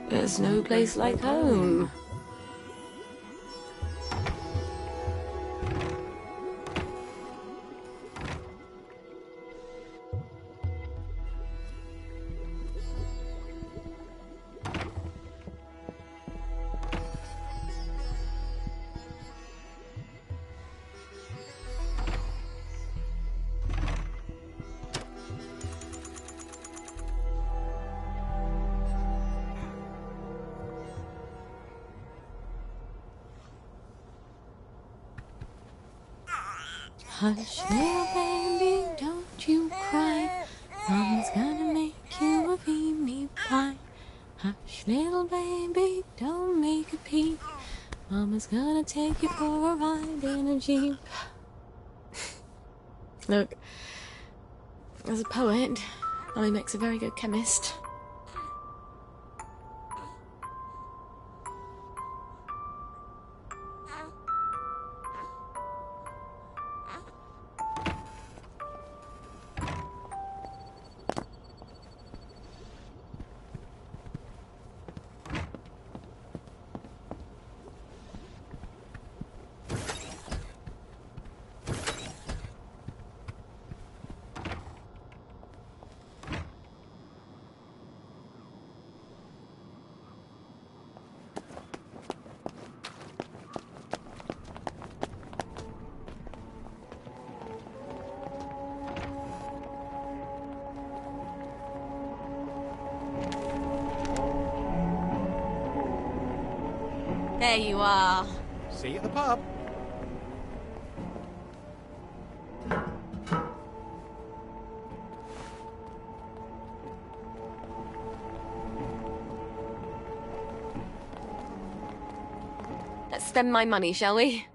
There's no place like home. Hush, little baby, don't you cry. Mama's gonna make you a veiny pie. Hush, little baby, don't make a peep. Mama's gonna take you for a ride in a Jeep. Look, as a poet, Mummy makes a very good chemist. There you are. See you at the pub. Let's spend my money, shall we?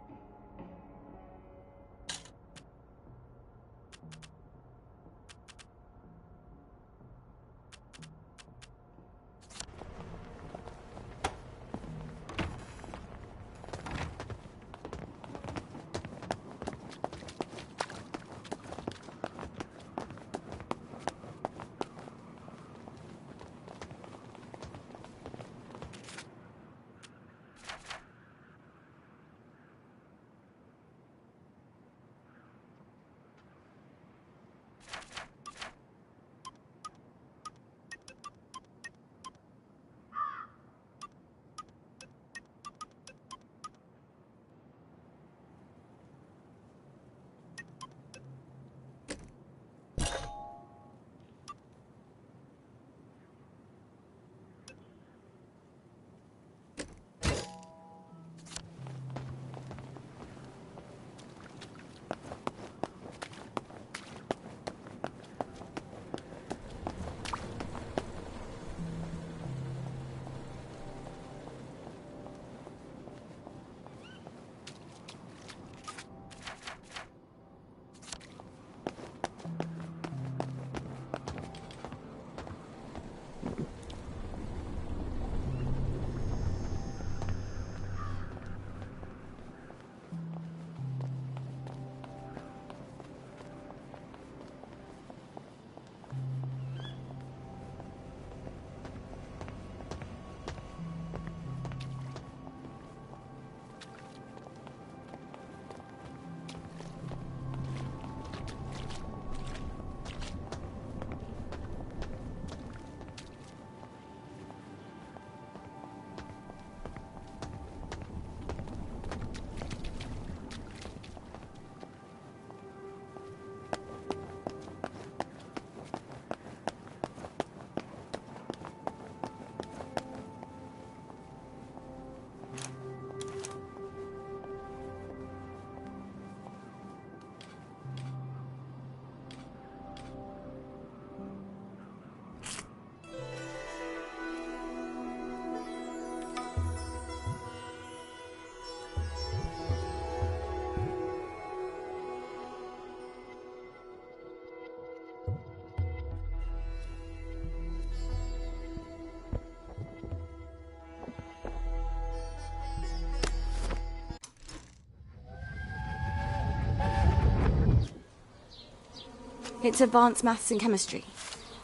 It's advanced maths and chemistry.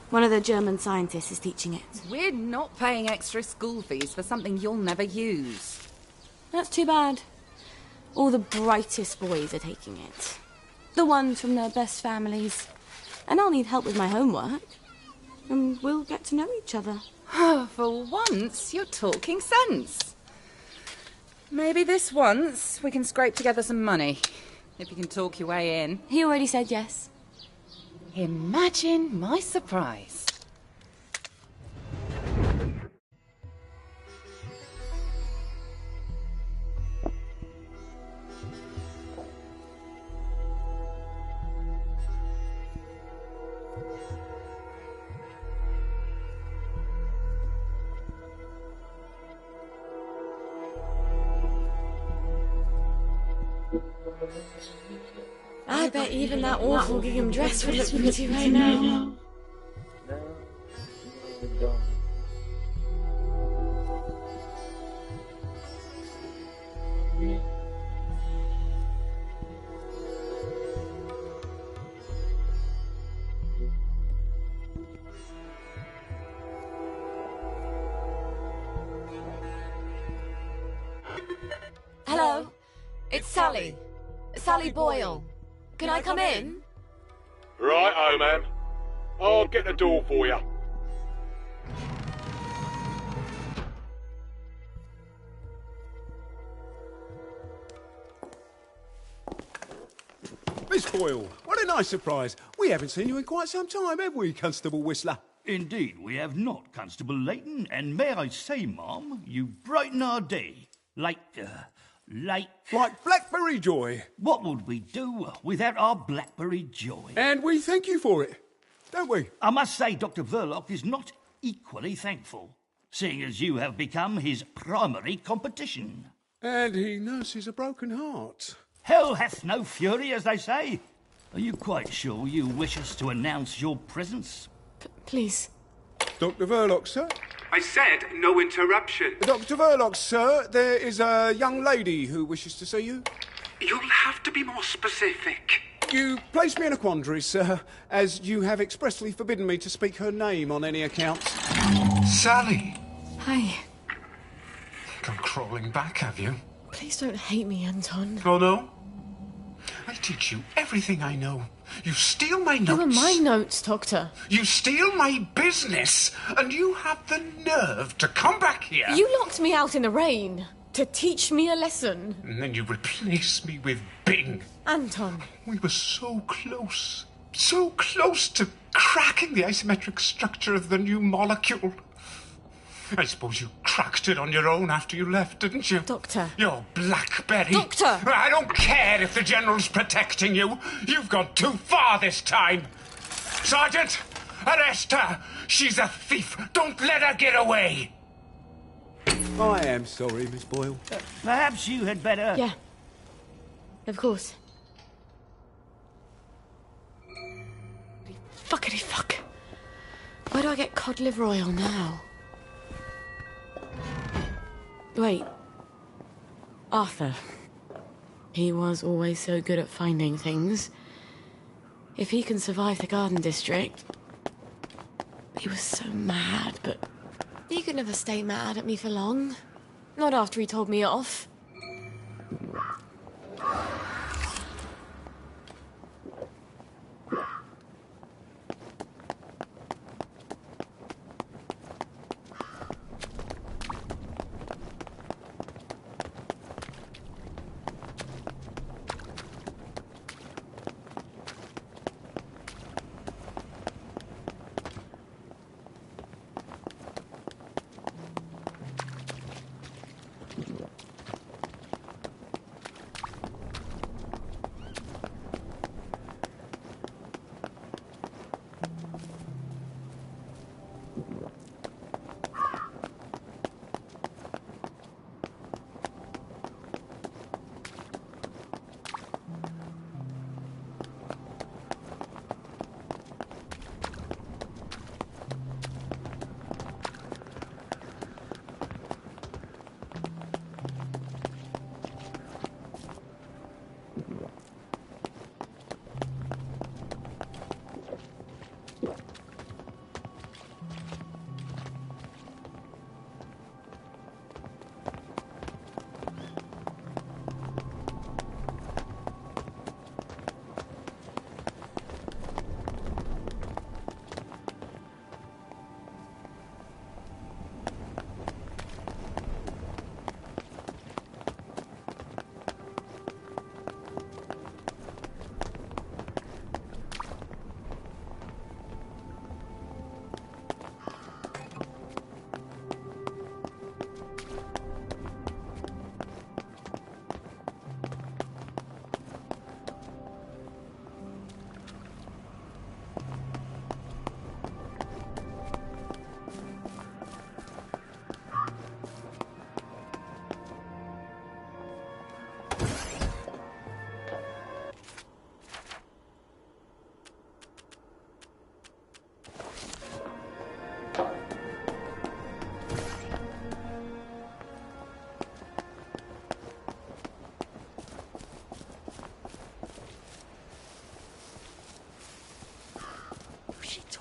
One of the German scientists is teaching it. We're not paying extra school fees for something you'll never use. That's too bad. All the brightest boys are taking it. The ones from their best families. And I'll need help with my homework. And we'll get to know each other. For once, you're talking sense. Maybe this once we can scrape together some money. If you can talk your way in. He already said yes. Imagine my surprise. I bet even that awful gingham dress would look pretty right now. Hello, it's Sally. Sally Boyle. Can I come in? Right, man. I'll get the door for you. Miss Boyle, what a nice surprise. We haven't seen you in quite some time, have we, Constable Whistler? Indeed, we have not, Constable Layton, and may I say, Ma'am, you brighten our day. Like Blackberry Joy. What would we do without our Blackberry Joy? And we thank you for it, don't we? I must say Dr. Verloc is not equally thankful, seeing as you have become his primary competition. And he nurses a broken heart. Hell hath no fury, as they say. Are you quite sure you wish us to announce your presence? Please. Dr. Verloc, sir? I said no interruption. Dr. Verloc, sir, there is a young lady who wishes to see you. You'll have to be more specific. You place me in a quandary, sir, as you have expressly forbidden me to speak her name on any account. Sally. Hi. Come crawling back, have you? Please don't hate me, Anton. Oh, no? I teach you everything I know. You steal my notes. They were my notes, Doctor. You steal my business, and you have the nerve to come back here. You locked me out in the rain to teach me a lesson. And then you replace me with Bing. Anton. We were so close to cracking the asymmetric structure of the new molecule. I suppose you cracked it on your own after you left, didn't you? Doctor. You're Blackberry. Doctor! I don't care if the General's protecting you. You've gone too far this time. Sergeant, arrest her. She's a thief. Don't let her get away. I am sorry, Miss Boyle. Perhaps you had better... Yeah. Of course. Fuckity fuck. Where do I get cod liver oil now? Wait. Arthur. He was always so good at finding things. If he can survive the Garden District... He was so mad, but... He could never stay mad at me for long. Not after he told me off.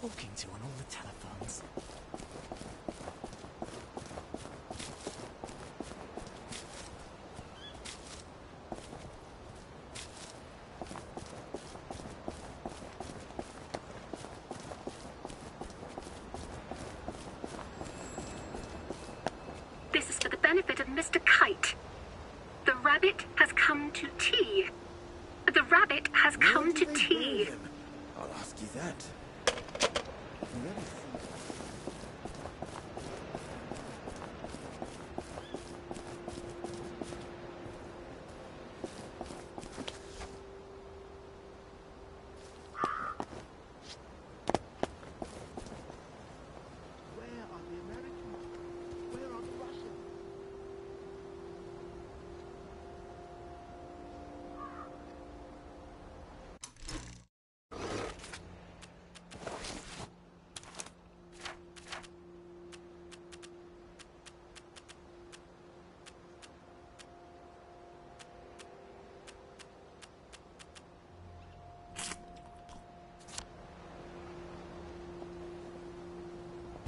talking to on all the telephones? This is for the benefit of Mr. Kite. The rabbit has come to tea. The rabbit has come to tea. I'll ask you that.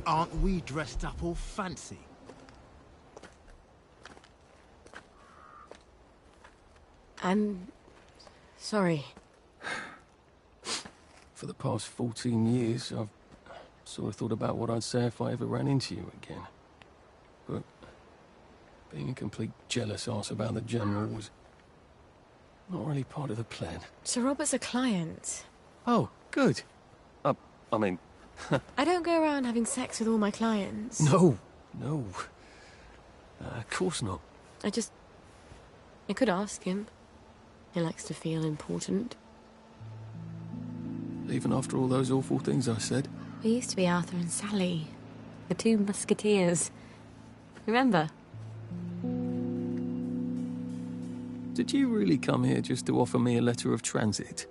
Aren't we dressed up all fancy? I'm sorry. For the past 14 years, I've sort of thought about what I'd say if I ever ran into you again. But being a complete jealous arse about the General was not really part of the plan. Sir Robert's a client. Oh, good. I mean... I don't go around having sex with all my clients. No. Of course not. I could ask him. He likes to feel important. Even after all those awful things I said. We used to be Arthur and Sally, the two musketeers. Remember? Did you really come here just to offer me a letter of transit?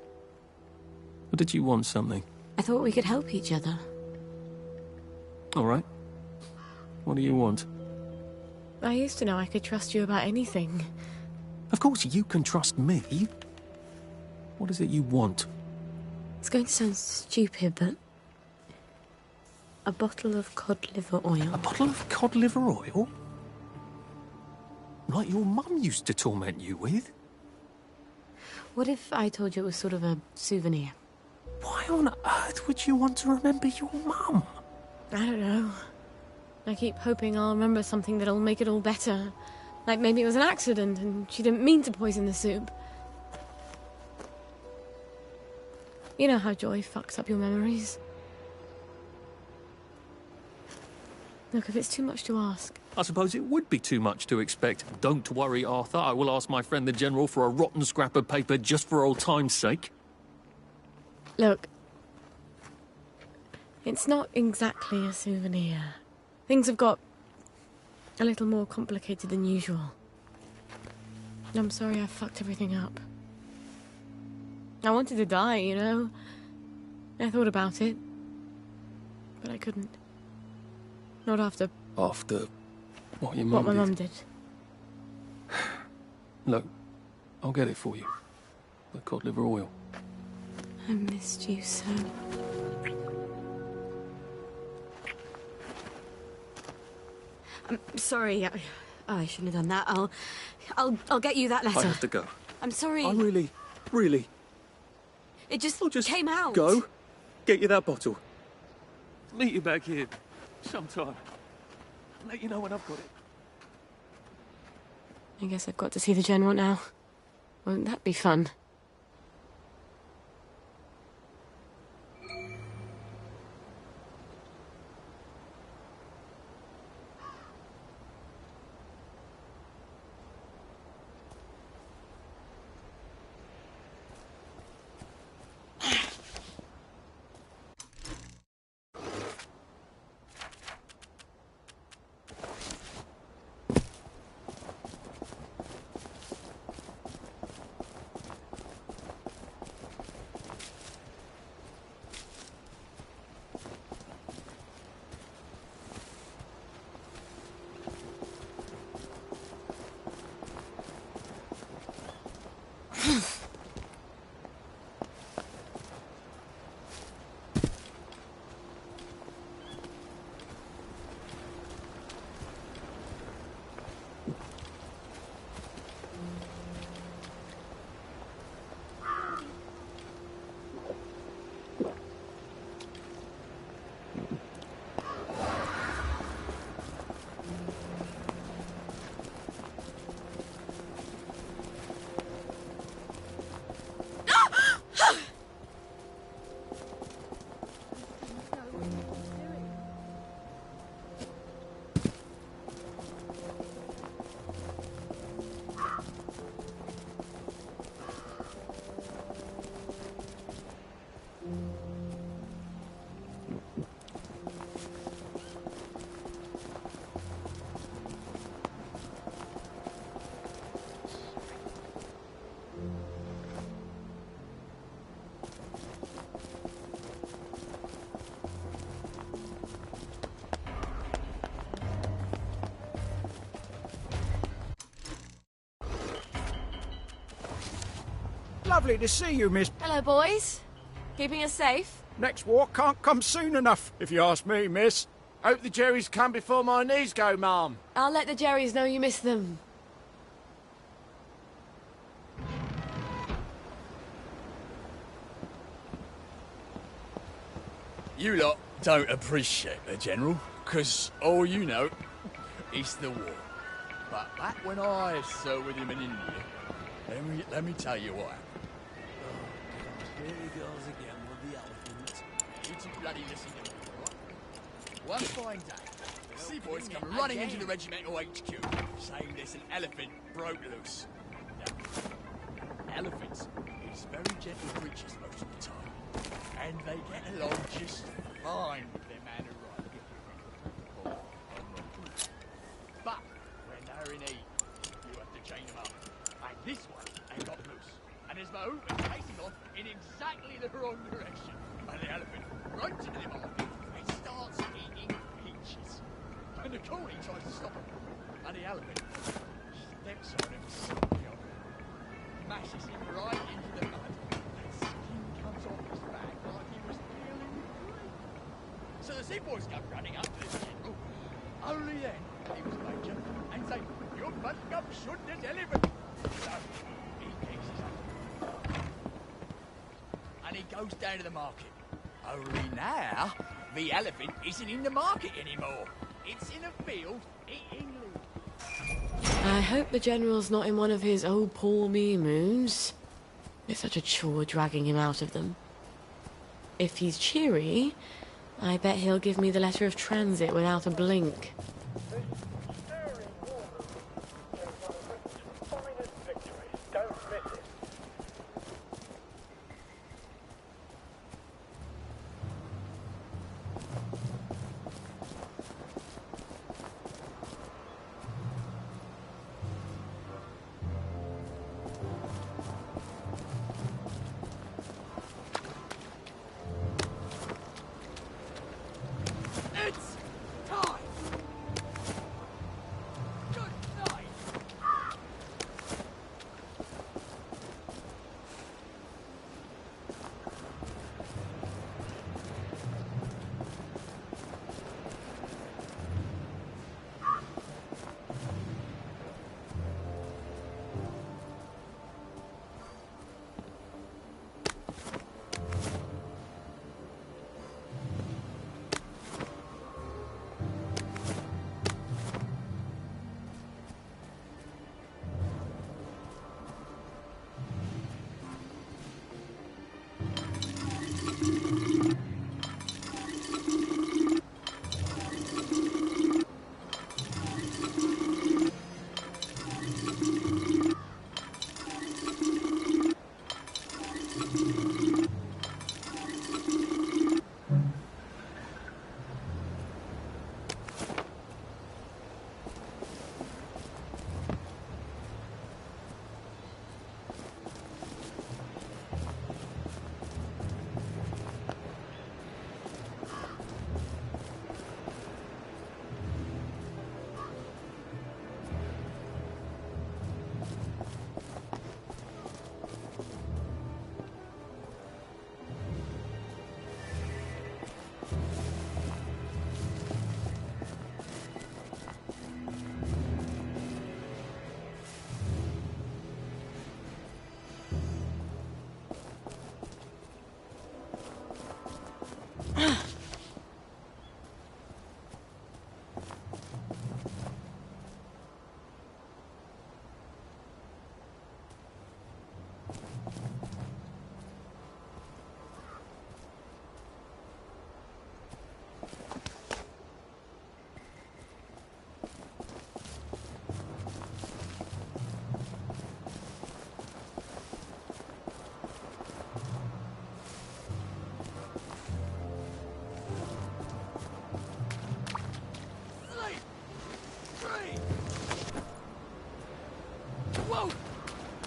Or did you want something? I thought we could help each other. All right. What do you want? I used to know I could trust you about anything. Of course you can trust me. What is it you want? It's going to sound stupid, but... a bottle of cod liver oil. A bottle of cod liver oil? Like your mum used to torment you with? What if I told you it was sort of a souvenir? Why on earth would you want to remember your mum? I don't know. I keep hoping I'll remember something that'll make it all better. Like maybe it was an accident and she didn't mean to poison the soup. You know how joy fucks up your memories. Look, if it's too much to ask... I suppose it would be too much to expect. Don't worry, Arthur. I will ask my friend the General for a rotten scrap of paper just for old time's sake. Look, it's not exactly a souvenir. Things have got a little more complicated than usual. I'm sorry I fucked everything up. I wanted to die, you know. I thought about it, but I couldn't. Not after... After what your mum did? What my mum did. Look, I'll get it for you. The cod liver oil. I missed you so. I'm sorry. I shouldn't have done that. I'll get you that letter. I have to go. I'm sorry. I really... It just I'll came out. Go. Get you that bottle. Meet you back here sometime. Let you know when I've got it. I guess I've got to see the General now. Won't that be fun? Lovely to see you, miss. Hello, boys. Keeping us safe? Next walk can't come soon enough, if you ask me, miss. Hope the Jerrys come before my knees go, ma'am. I'll let the Jerrys know you miss them. You lot don't appreciate the General, 'cause all you know is the war. But back when I served with him in India, let me tell you what happened. Oh, here he goes again with the elephant. You two bloody listen to me, right? One fine day, the seaboys come running into the regimental HQ, saying there's an elephant broke loose. Now, elephants is very gentle creatures most of the time, and they get along just fine with their man who ride. But when they're in heat, you have to chain them up. And this one ain't got loose, and his move is chasing off in exactly the wrong direction. And the elephant runs into the market and starts eating peaches. And the collie tries to stop him, and the elephant steps on him, smashes him right into the mud, and skin comes off his back like he was peeling green. So the seaboys come running up to the General. Only then he was major and say, "You must come shoot this elephant." So he takes his own. And he goes down to the market. Only now, the elephant isn't in the market anymore. It's in a field eating leaves. I hope the General's not in one of his "oh poor me" moods. It's such a chore dragging him out of them. If he's cheery, I bet he'll give me the letter of transit without a blink. It's time! Good night! Whoa!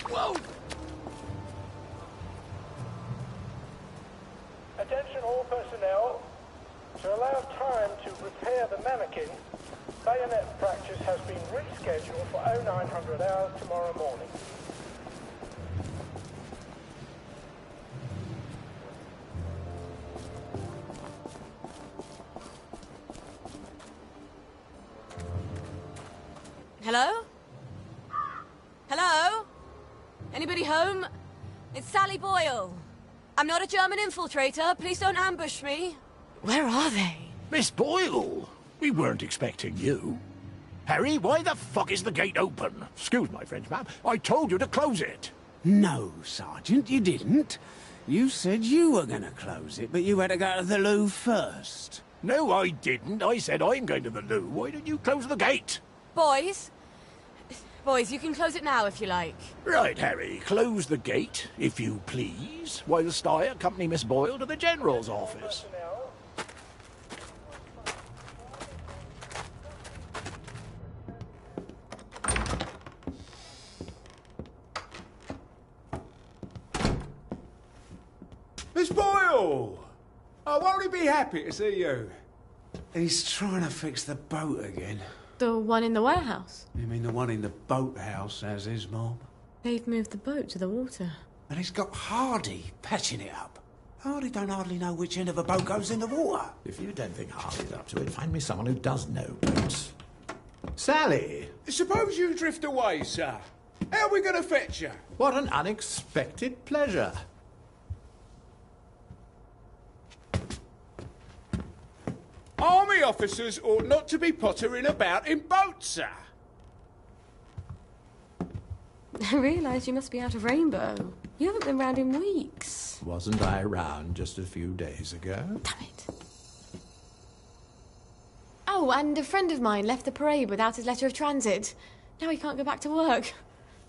Whoa! Attention all personnel. To allow time to repair the mannequin, bayonet practice has been rescheduled for 0900 hours tomorrow morning. Hello? Hello? Anybody home? It's Sally Boyle. I'm not a German infiltrator. Please don't ambush me. Where are they? Miss Boyle! We weren't expecting you. Harry, why the fuck is the gate open? Excuse my French, ma'am. I told you to close it. No, Sergeant, you didn't. You said you were going to close it, but you had to go to the loo first. No, I didn't. I said I'm going to the loo. Why didn't you close the gate? Boys? Boys, you can close it now if you like. Right, Harry. Close the gate, if you please, whilst I accompany Miss Boyle to the General's office. Miss Boyle! Oh, won't he be happy to see you? He's trying to fix the boat again. The one in the warehouse? You mean the one in the boathouse, as his mom? They've moved the boat to the water. And he's got Hardy patching it up. Hardy don't hardly know which end of a boat goes in the water. If you don't think Hardy's up to it, find me someone who does know boats. Sally! Suppose you drift away, sir. How are we going to fetch you? What an unexpected pleasure. Army officers ought not to be pottering about in boats, sir. I realise you must be out of Rainbow. You haven't been round in weeks. Wasn't I around just a few days ago? Damn it. Oh, and a friend of mine left the parade without his letter of transit. Now he can't go back to work.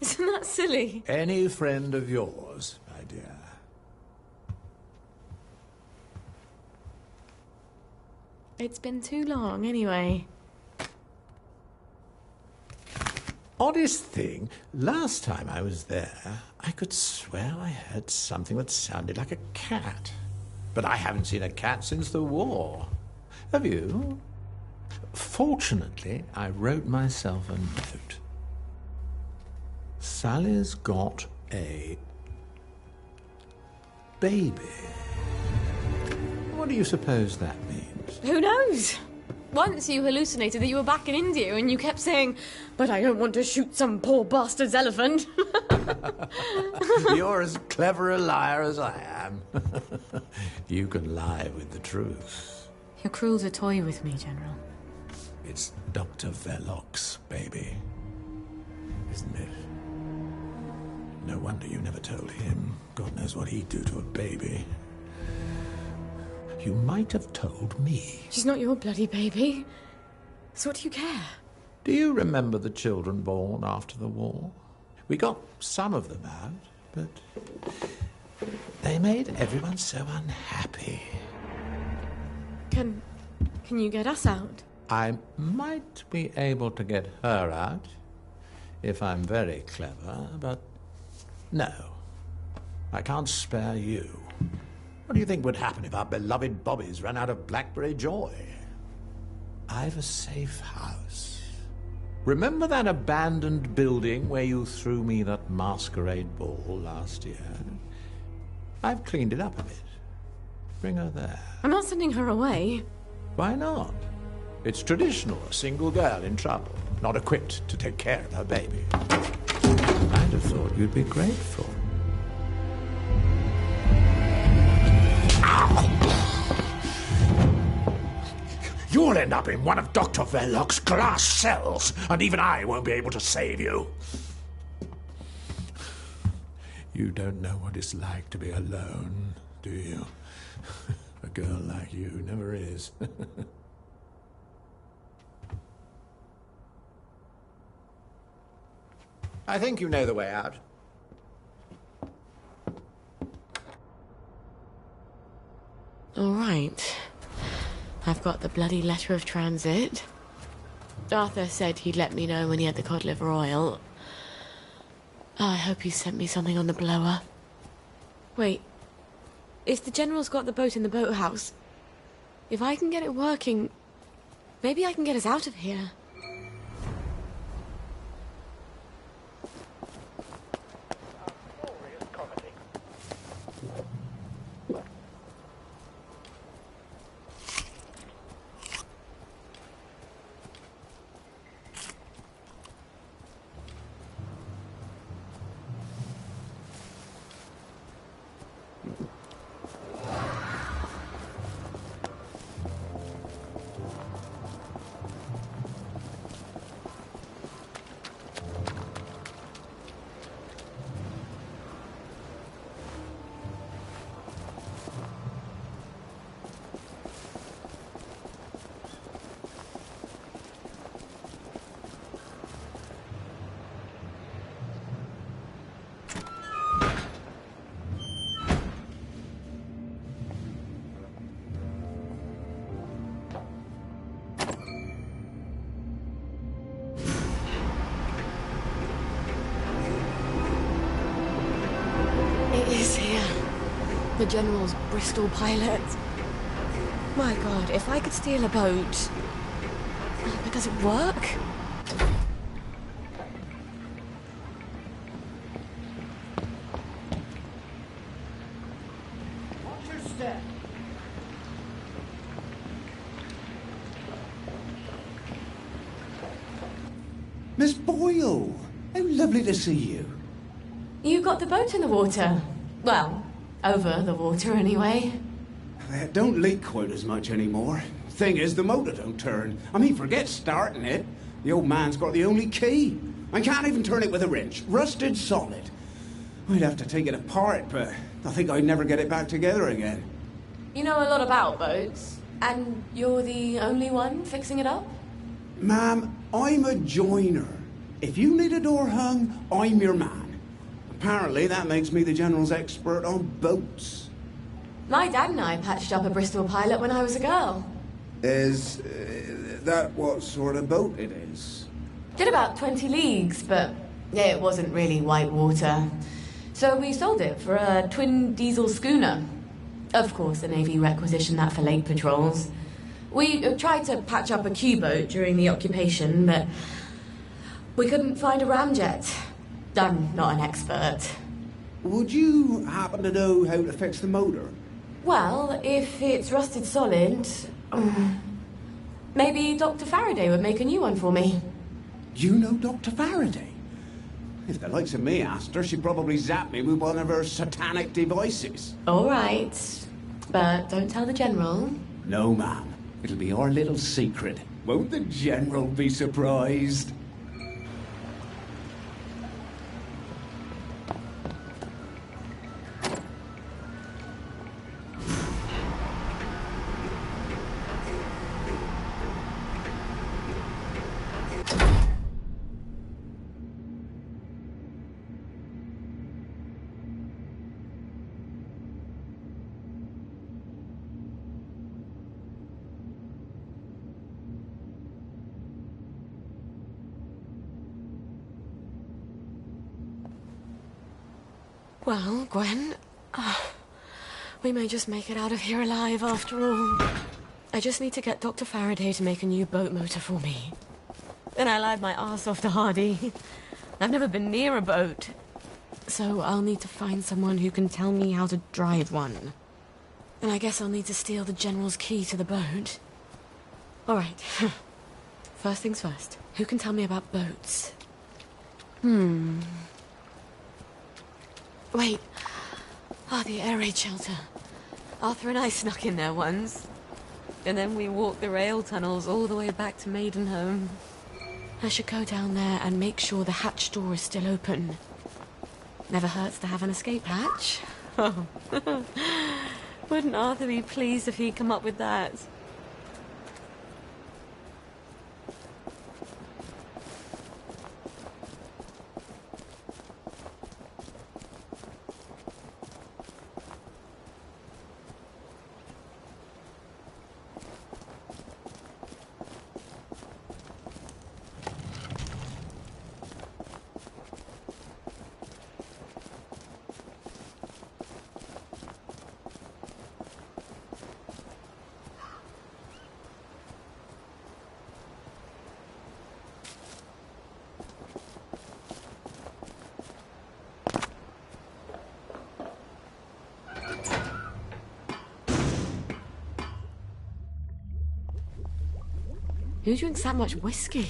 Isn't that silly? Any friend of yours, my dear. It's been too long, anyway. Oddest thing, last time I was there, I could swear I heard something that sounded like a cat. But I haven't seen a cat since the war. Have you? Fortunately, I wrote myself a note. Sally's got a baby. What do you suppose that means? Who knows? Once you hallucinated that you were back in India and you kept saying, "But I don't want to shoot some poor bastard's elephant." You're as clever a liar as I am. You can lie with the truth. You're cruel to toy with me, General. It's Dr. Verloc's baby, isn't it? No wonder you never told him. God knows what he'd do to a baby. You might have told me. She's not your bloody baby. So what do you care? Do you remember the children born after the war? We got some of them out, but they made everyone so unhappy. Can you get us out? I might be able to get her out if I'm very clever, but no. I can't spare you. What do you think would happen if our beloved Bobbies ran out of Blackberry Joy? I've a safe house. Remember that abandoned building where you threw me that masquerade ball last year? I've cleaned it up a bit. Bring her there. I'm not sending her away. Why not? It's traditional, a single girl in trouble, not equipped to take care of her baby. I'd have thought you'd be grateful. You'll end up in one of Dr. Verloc's glass cells, and even I won't be able to save you. You don't know what it's like to be alone, do you? A girl like you never is. I think you know the way out. All right. I've got the bloody letter of transit. Arthur said he'd let me know when he had the cod liver oil. I hope he sent me something on the blower. Wait. If the General's got the boat in the boathouse, if I can get it working, maybe I can get us out of here. The General's Bristol pilot. My God, if I could steal a boat... But does it work? Watch your step. Miss Boyle! How lovely to see you. You got the boat in the water. Well, over the water anyway. It don't leak quite as much anymore. Thing is, the motor don't turn. I mean, forget starting it. The old man's got the only key. I can't even turn it with a wrench. Rusted solid. I'd have to take it apart, but I think I'd never get it back together again. You know a lot about boats, and you're the only one fixing it up? Ma'am, I'm a joiner. If you need a door hung, I'm your man. Apparently, that makes me the General's expert on boats. My dad and I patched up a Bristol pilot when I was a girl. Is that what sort of boat it is? Did about 20 leagues, but yeah, it wasn't really white water. So we sold it for a twin diesel schooner. Of course, the Navy requisitioned that for lake patrols. We tried to patch up a Q-boat during the occupation, but we couldn't find a ramjet. I'm not an expert. Would you happen to know how to fix the motor? Well, if it's rusted solid, maybe Dr. Faraday would make a new one for me. You know Dr. Faraday? If the likes of me asked her, she'd probably zap me with one of her satanic devices. All right, but don't tell the General. No, ma'am. It'll be our little secret. Won't the General be surprised? Well, Gwen, we may just make it out of here alive after all. I just need to get Dr. Faraday to make a new boat motor for me. Then I lied my arse off to Hardy. I've never been near a boat, so I'll need to find someone who can tell me how to drive one. And I guess I'll need to steal the General's key to the boat. All right. First things first. Who can tell me about boats? Wait. The air raid shelter. Arthur and I snuck in there once. And then we walked the rail tunnels all the way back to Maidenhome. I should go down there and make sure the hatch door is still open. Never hurts to have an escape hatch. Wouldn't Arthur be pleased if he'd come up with that? Who drinks that much whiskey?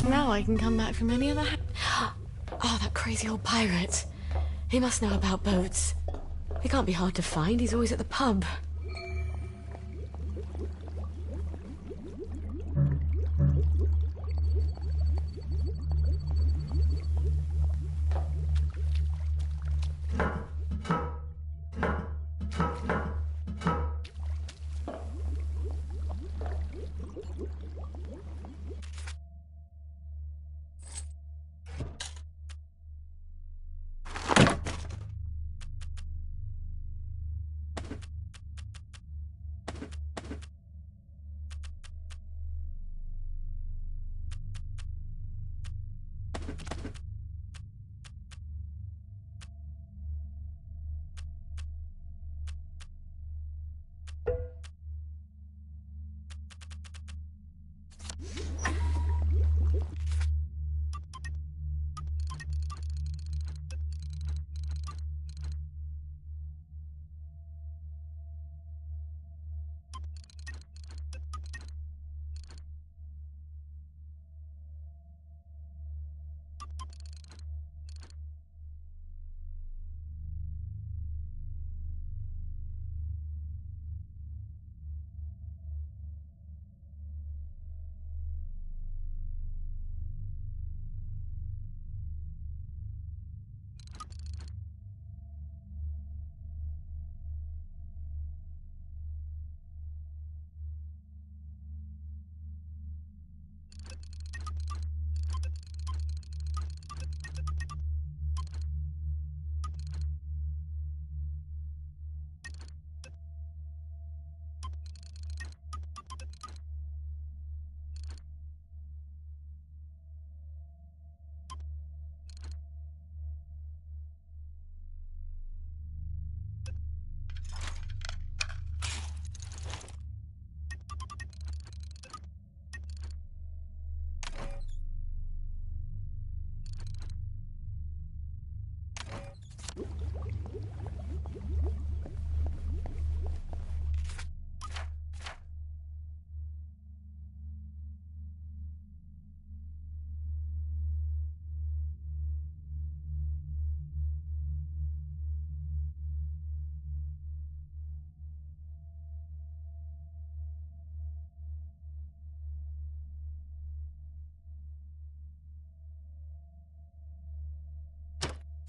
Now I can come back from any other Oh, that crazy old pirate. He must know about boats. He can't be hard to find. He's always at the pub.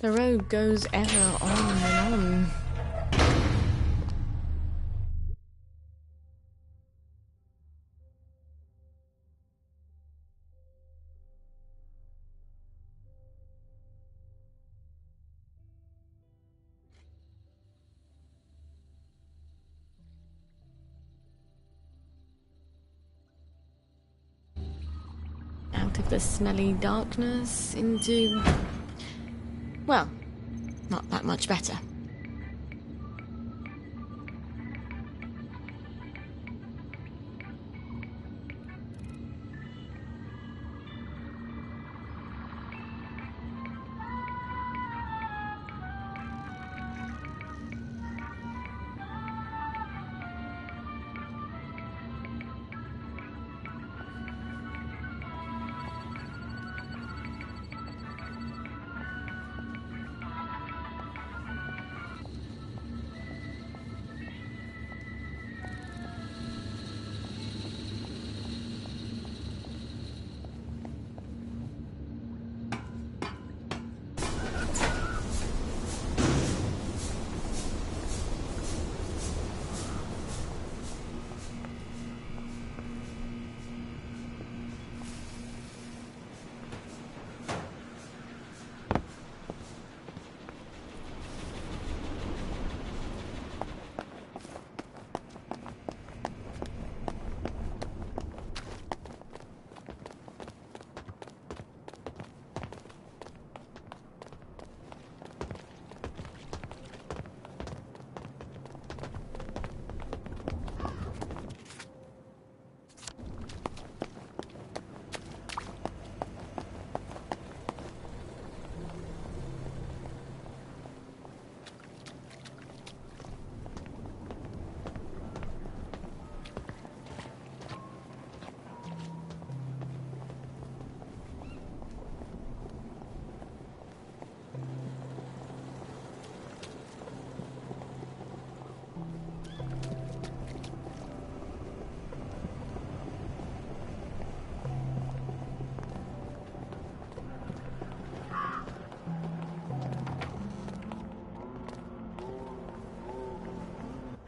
The road goes ever on and on. Out of the smelly darkness into... well, not that much better.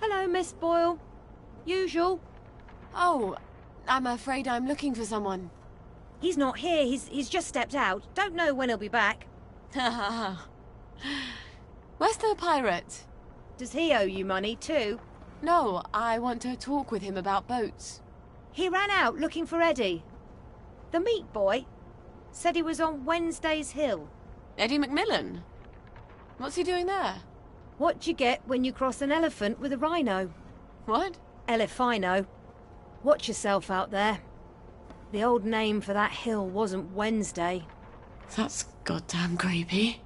Hello, Miss Boyle. Usual. Oh, I'm afraid I'm looking for someone. He's not here. He's just stepped out. Don't know when he'll be back. Where's the pirate? Does he owe you money too? No, I want to talk with him about boats. He ran out looking for Eddie. The meat boy said he was on Wednesday's Hill. Eddie McMillan? What's he doing there? What do you get when you cross an elephant with a rhino? What? Elephino. Watch yourself out there. The old name for that hill wasn't Wednesday. That's goddamn creepy.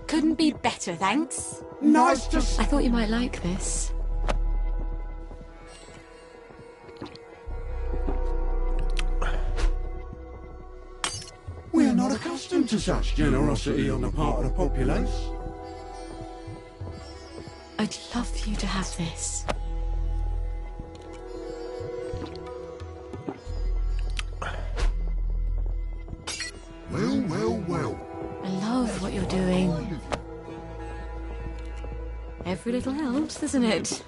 Couldn't be better, thanks. Nice to... I thought you might like this. We are not accustomed to such generosity on the part of the populace. I'd love for you to have this. Well, well, well. I love what you're doing. Every little helps, doesn't it?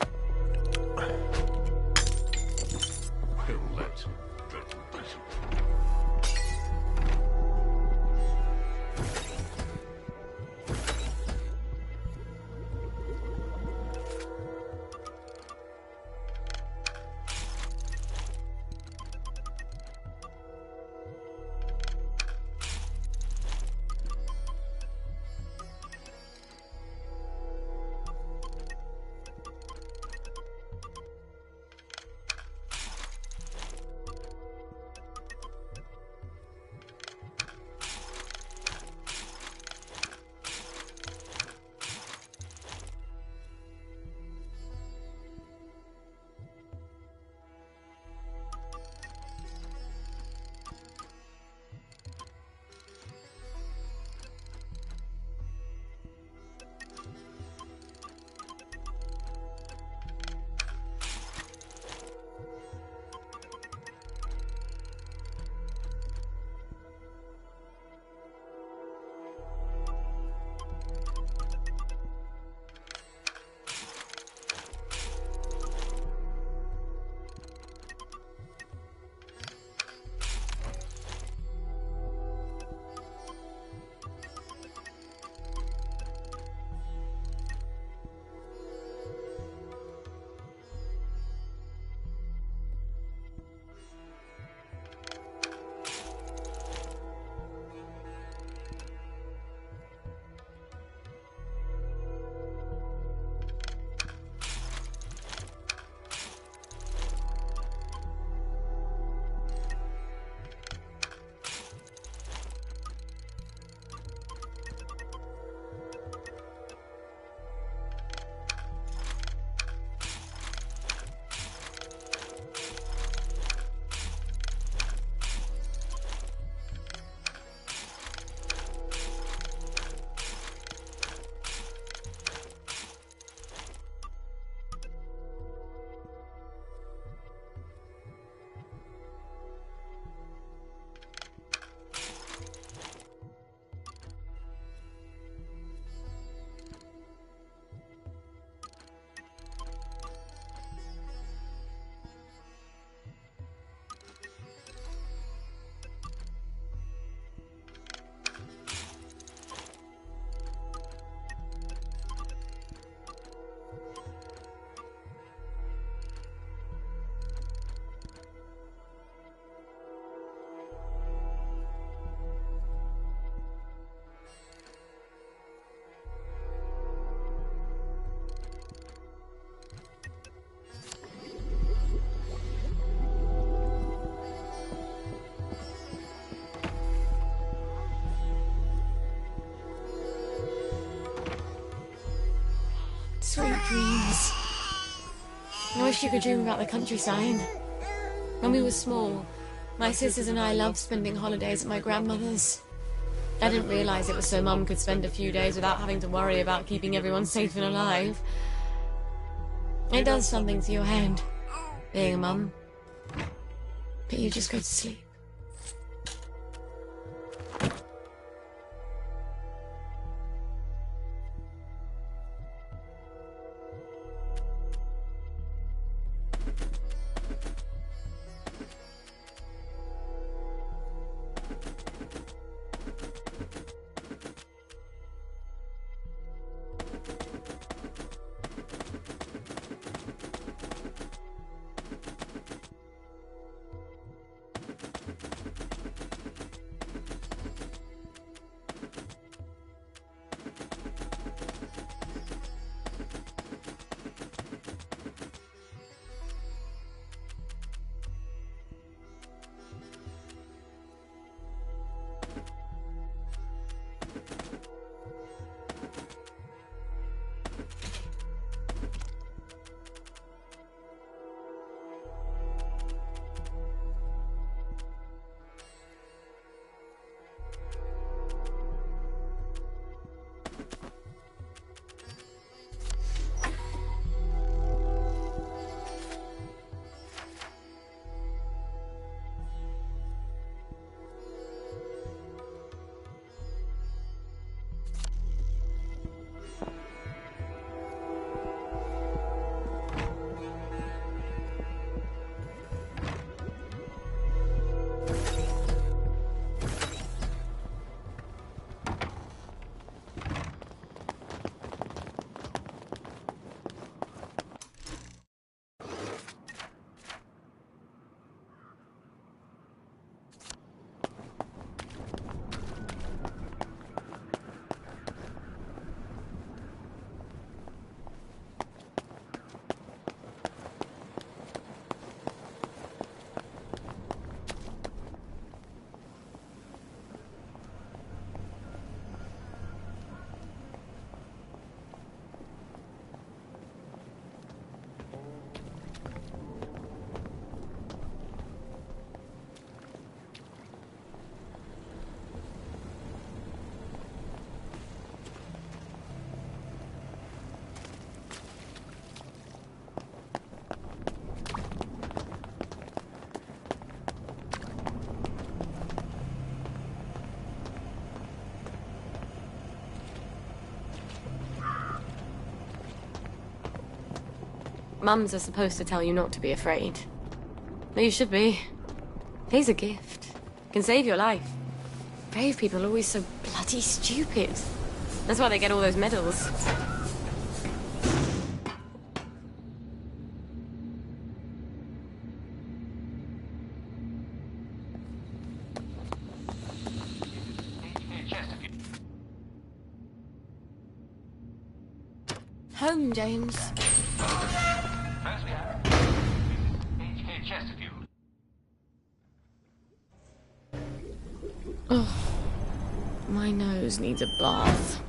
I wish you could dream about the countryside. When we were small, my sisters and I loved spending holidays at my grandmother's. I didn't realise it was so Mum could spend a few days without having to worry about keeping everyone safe and alive. It does something to your head, being a mum. But you just go to sleep. Mums are supposed to tell you not to be afraid. But you should be. He's a gift. Can save your life. Brave people are always so bloody stupid. That's why they get all those medals. Home, James. Oh, my nose needs a bath.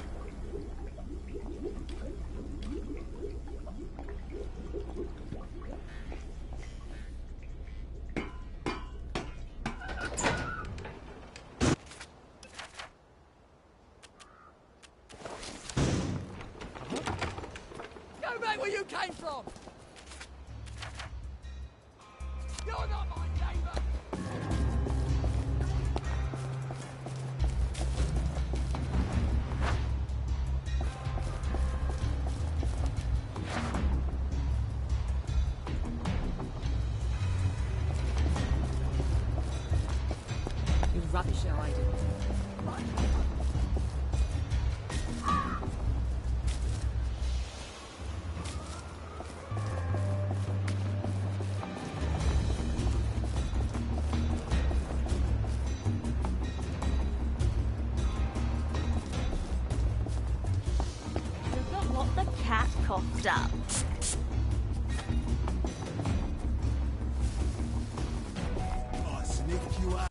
Go back where you came from! You're not my neighbour! You rubbish, no, I didn't. Look at what the cat coughed up. I sniffed you out.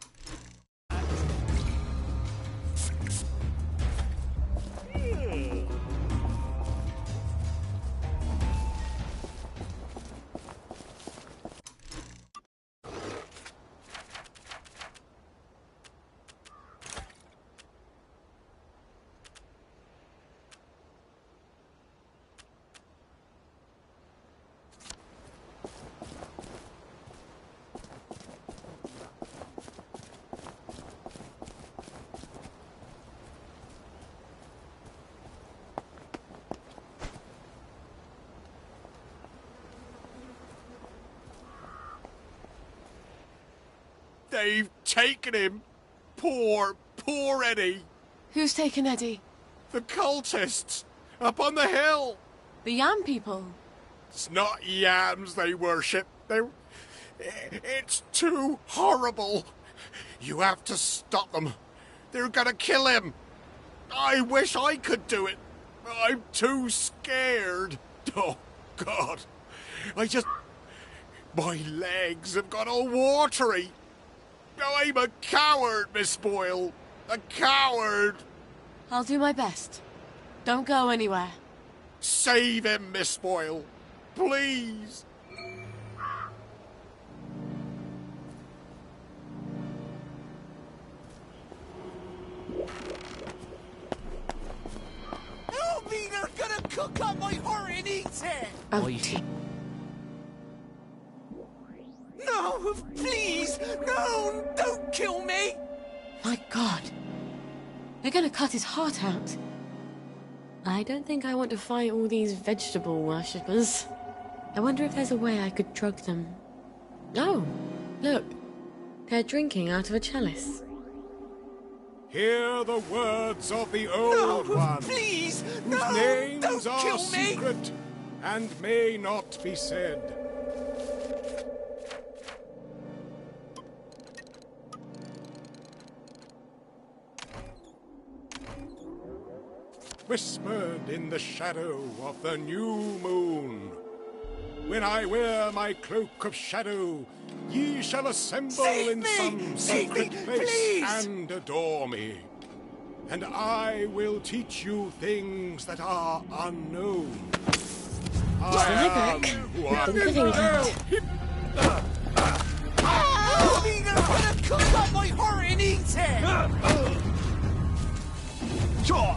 They've taken him. Poor Eddie. Who's taken Eddie? The cultists. Up on the hill. The Yam people? It's not yams they worship. It's too horrible. You have to stop them. They're gonna kill him. I wish I could do it. I'm too scared. Oh, God. My legs have got all watery. I'm a coward, Miss Boyle. A coward. I'll do my best. Don't go anywhere. Save him, Miss Boyle. Please. Help me, they're gonna cook up my heart and eat it! Oh, No, please! No, don't kill me! my God. They're gonna cut his heart out. I don't think I want to fight all these vegetable worshippers. I wonder if there's a way I could drug them. Oh, look. They're drinking out of a chalice. Hear the words of the Old One. Please! Whose No! names Don't are kill me! secret and may not be said. Whispered in the shadow of the new moon. When I wear my cloak of shadow, ye shall assemble Save in me! some Save secret me, place please! and adore me. And I will teach you things that are unknown. I am who I am. Oh, they're gonna cook up my heart and eat it! Sure.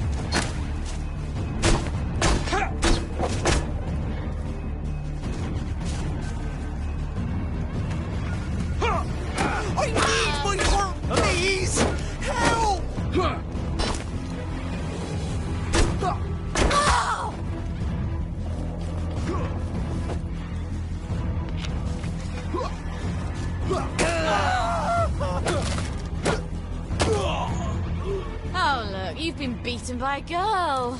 I need my heart, please! Help! Oh, look, you've been beaten by a girl.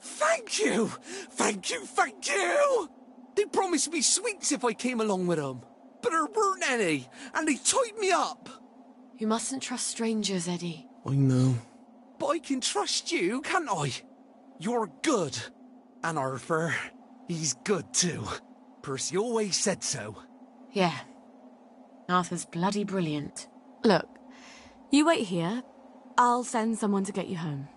Thank you! Thank you, thank you! They promised me sweets if I came along with them. But there weren't any, and they tied me up. You mustn't trust strangers, Eddie. I know. But I can trust you, can't I? You're good. And Arthur, he's good too. Percy always said so. Yeah. Arthur's bloody brilliant. Look, you wait here. I'll send someone to get you home.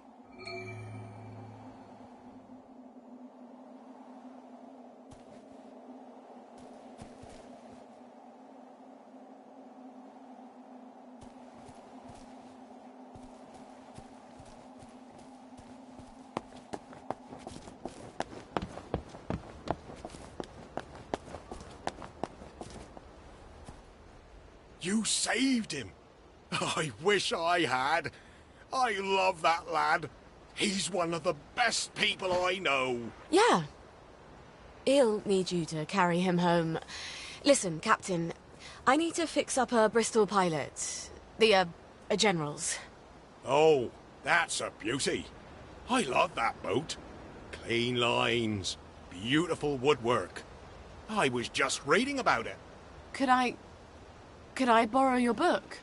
You saved him. I wish I had. I love that lad. He's one of the best people I know. Yeah. He'll need you to carry him home. Listen, Captain, I need to fix up a Bristol pilot. The, General's. Oh, that's a beauty. I love that boat. Clean lines, beautiful woodwork. I was just reading about it. Could I borrow your book?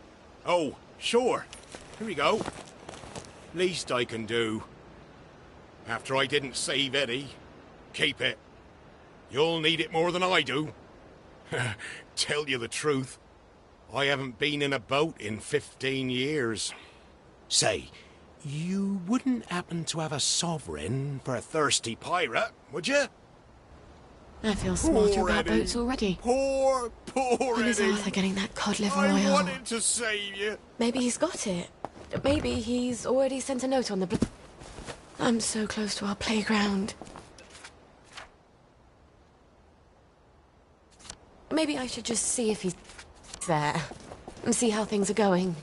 Oh, sure. Here we go. Least I can do. After I didn't save Eddie, keep it. You'll need it more than I do. Tell you the truth, I haven't been in a boat in 15 years. Say, You wouldn't happen to have a sovereign for a thirsty pirate, would you? I feel smarter Poor about Eddie. boats already. Poor When is Eddie. Arthur getting that cod liver I oil? wanted to save you. Maybe he's got it. Maybe he's already sent a note on the... I'm so close to our playground. Maybe I should just see if he's there and see how things are going.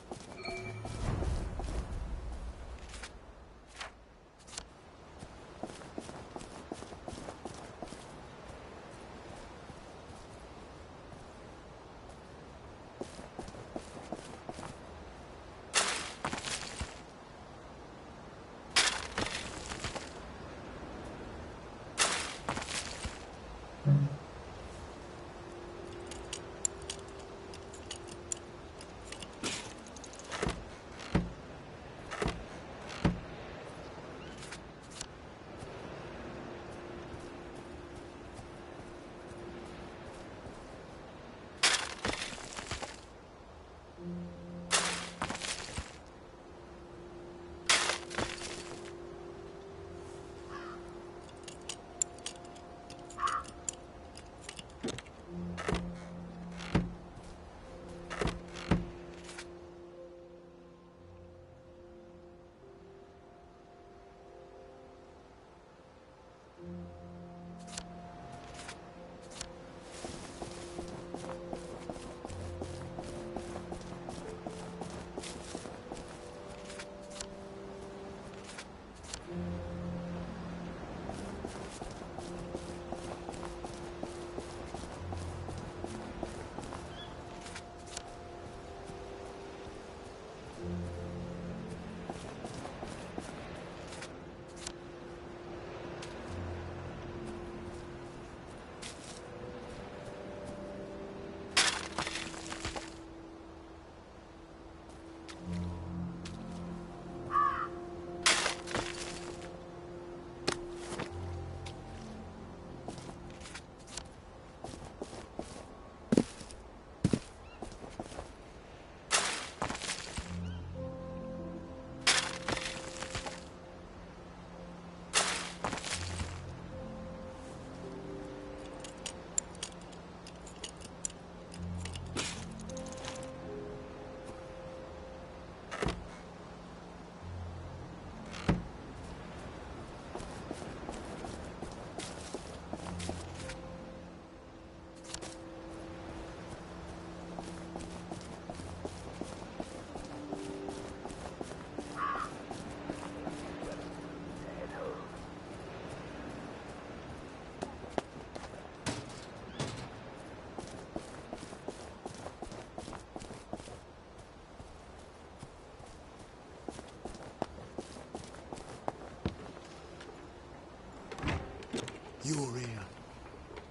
You're here.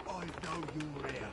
I know you're here.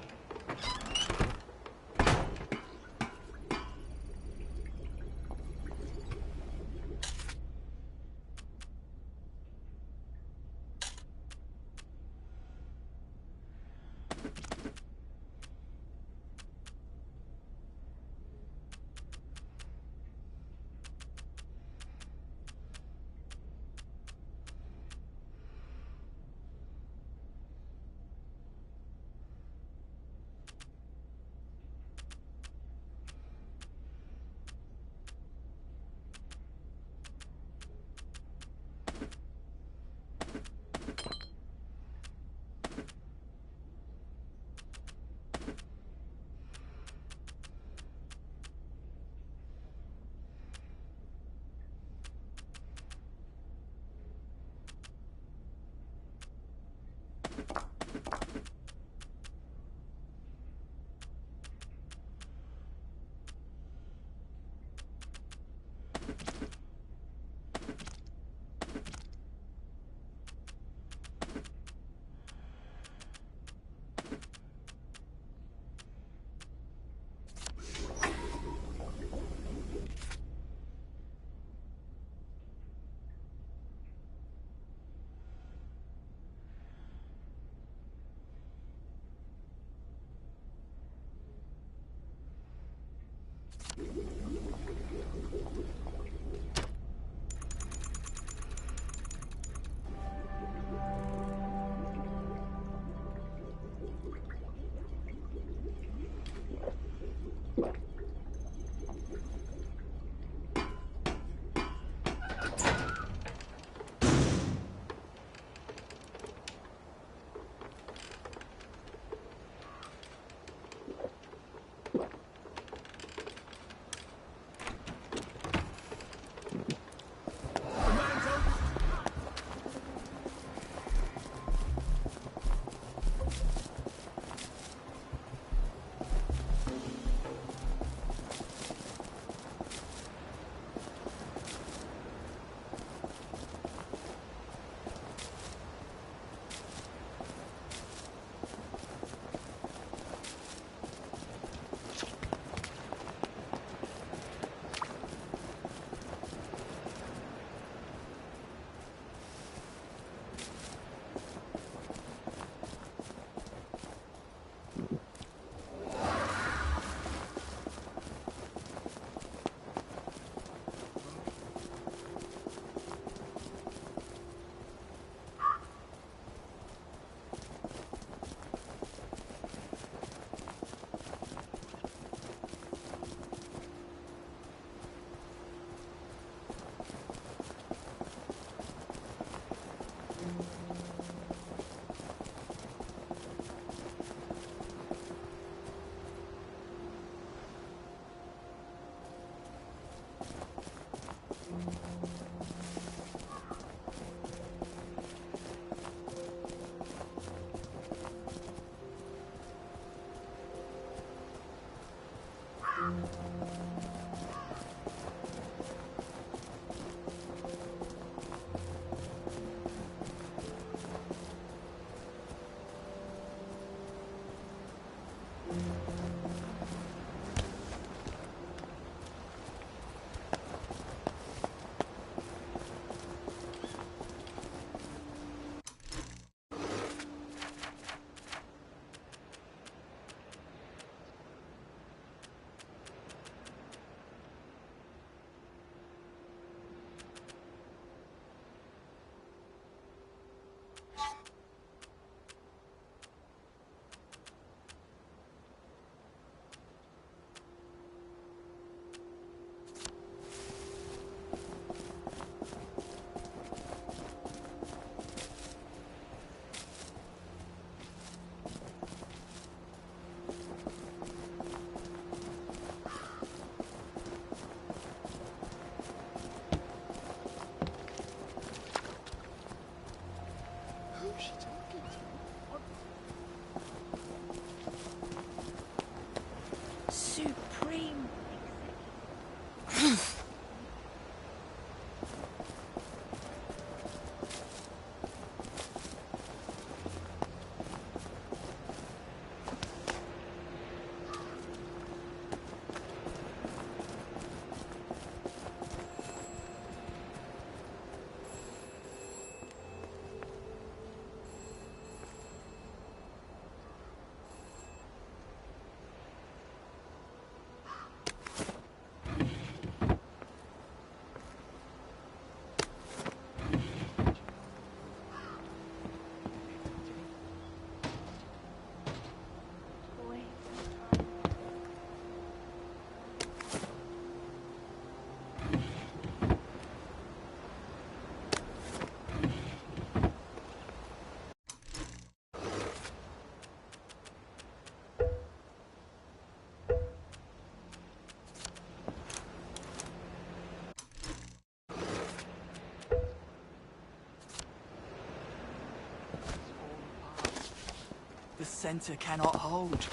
centre cannot hold.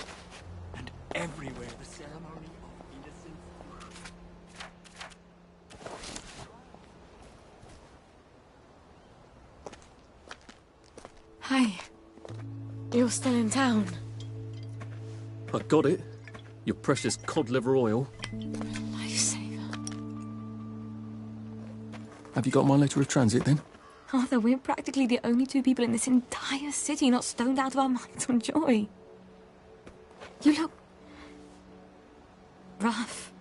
And everywhere the ceremony of innocence... Hi. You're still in town. I got it. Your precious cod liver oil. Lifesaver. Have you got my letter of transit then? Arthur, we're practically the only two people in this entire city not stoned out of our minds on joy. You look... rough.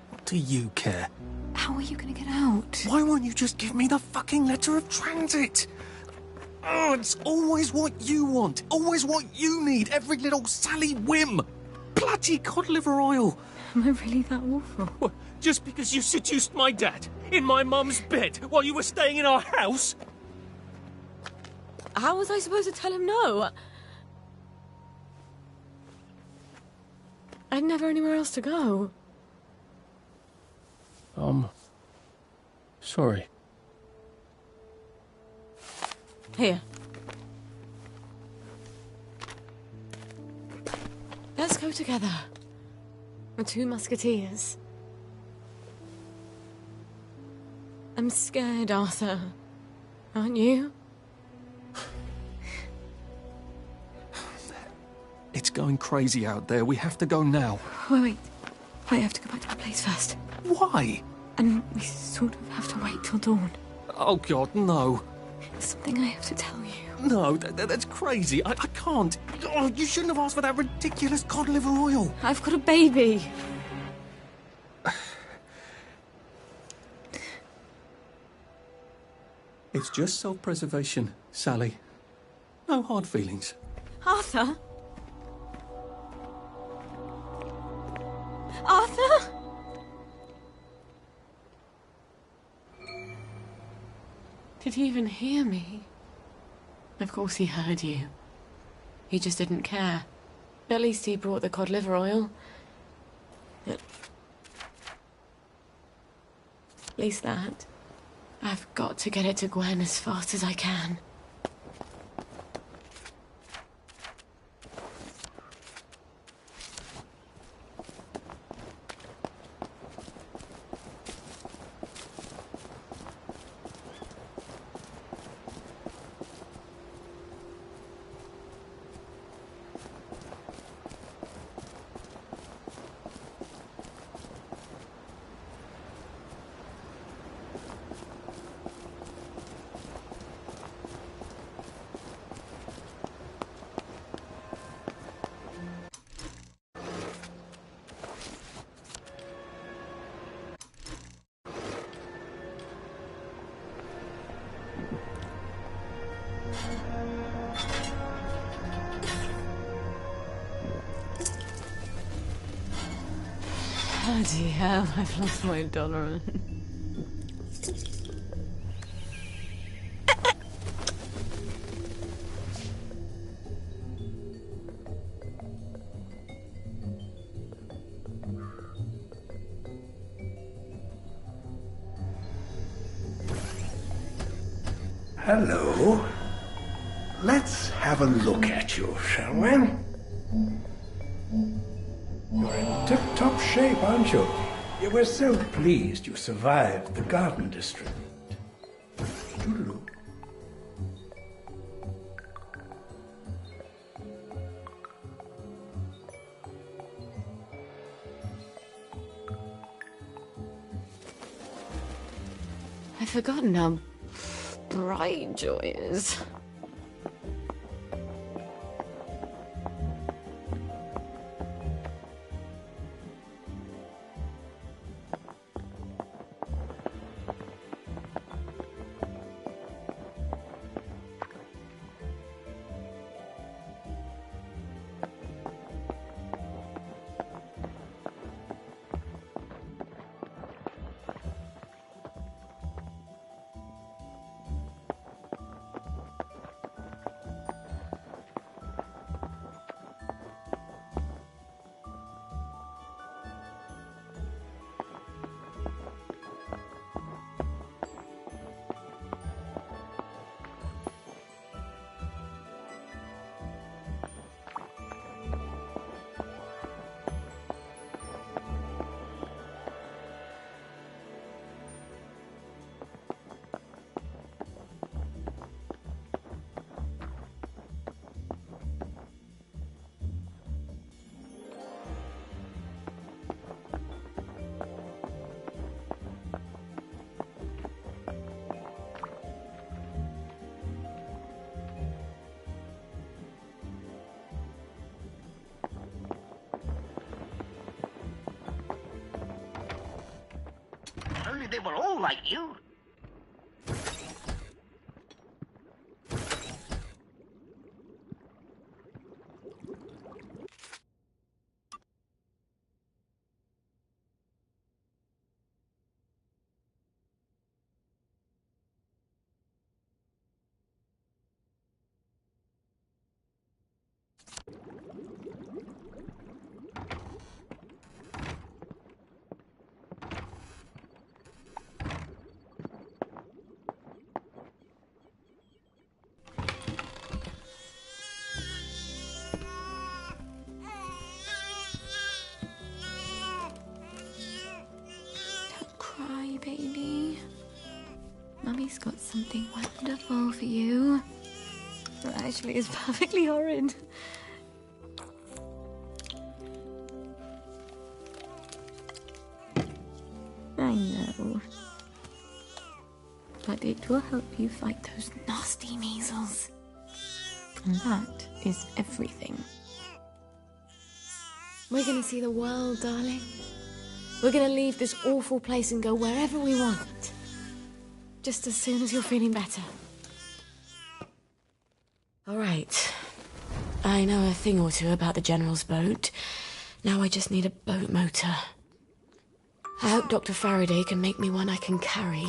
What do you care? How are you going to get out? Why won't you just give me the fucking letter of transit? Oh, it's always what you want. Always what you need. Every little Sally whim. Bloody cod liver oil. Am I really that awful? What, just because you seduced my dad in my mum's bed while you were staying in our house? How was I supposed to tell him no? I'd never anywhere else to go. Sorry. Here. Let's go together. The two musketeers. I'm scared, Arthur. Aren't you? It's going crazy out there. We have to go now. Wait. I have to go back to my place first. Why? And we sort of have to wait till dawn. Oh, God, no. There's something I have to tell you. No, that's crazy. I can't. Oh, you shouldn't have asked for that ridiculous cod liver oil. I've got a baby. It's just self-preservation, Sally. No hard feelings. Arthur? Arthur? Did he even hear me? Of course he heard you. He just didn't care. At least he brought the cod liver oil. At least that. I've got to get it to Gwen as fast as I can. Bloody hell, I've lost my tolerance. Hello. Let's have a look at you, shall we? You're in tip-top shape, aren't you? You were so pleased you survived the Garden District. Toodaloo. I've forgotten how bright joy is. if they were all like you. Cry, baby. Mummy's got something wonderful for you. Well, actually, it's perfectly horrid. I know. But it will help you fight those nasty measles. And that is everything. We're gonna see the world, darling. We're gonna leave this awful place and go wherever we want. Just as soon as you're feeling better. All right. I know a thing or two about the General's boat. Now I just need a boat motor. I hope Dr. Faraday can make me one I can carry.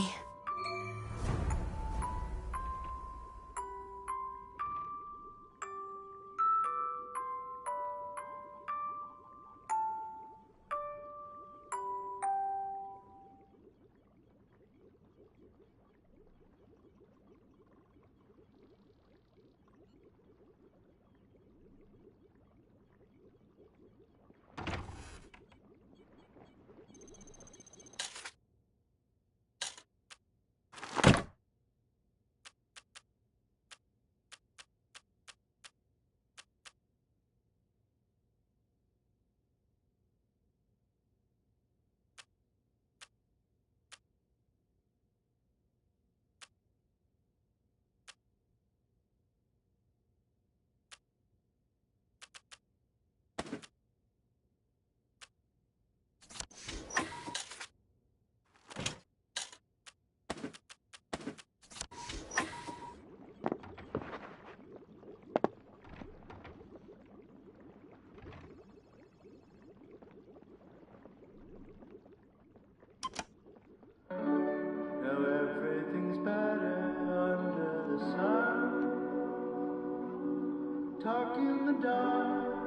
Talk in the dark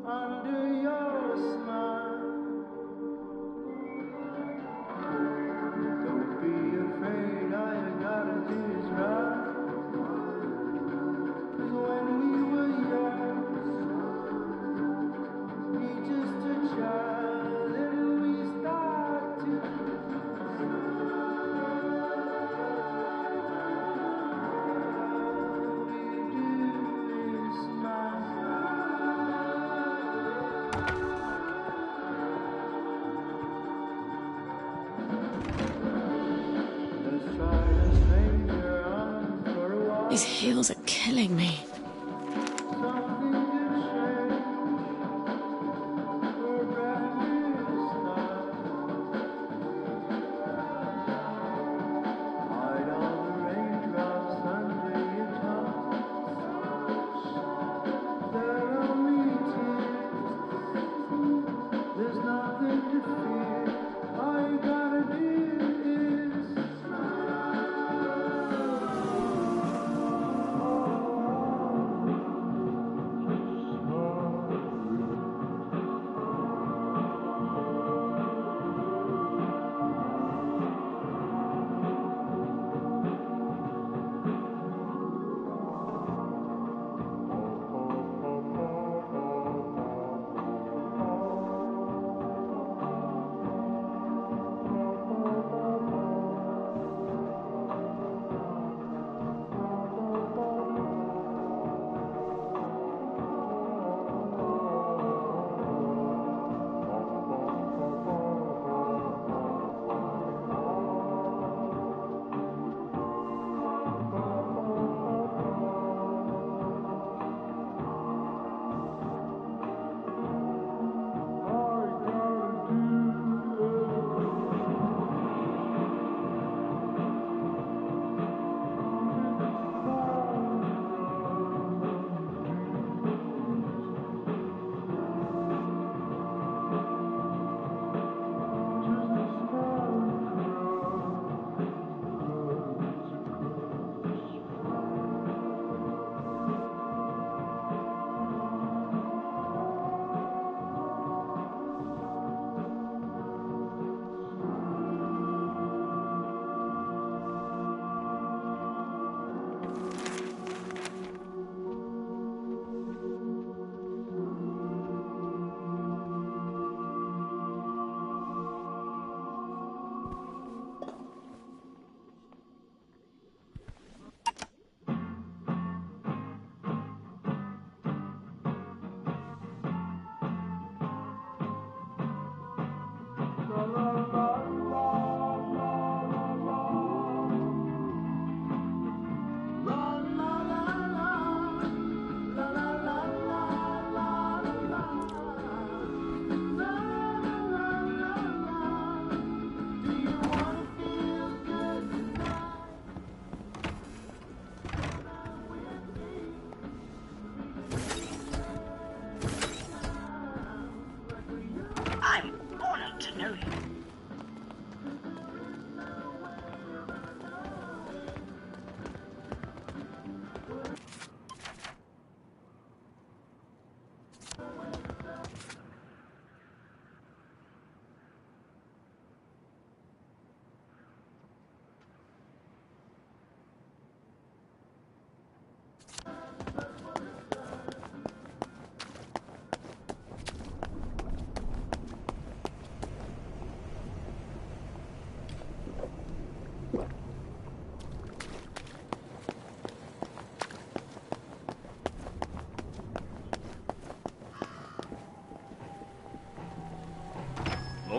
under your smile. Don't be afraid, all you gotta do is run. 'Cause when we were young, we just a child and we start to These heels are killing me.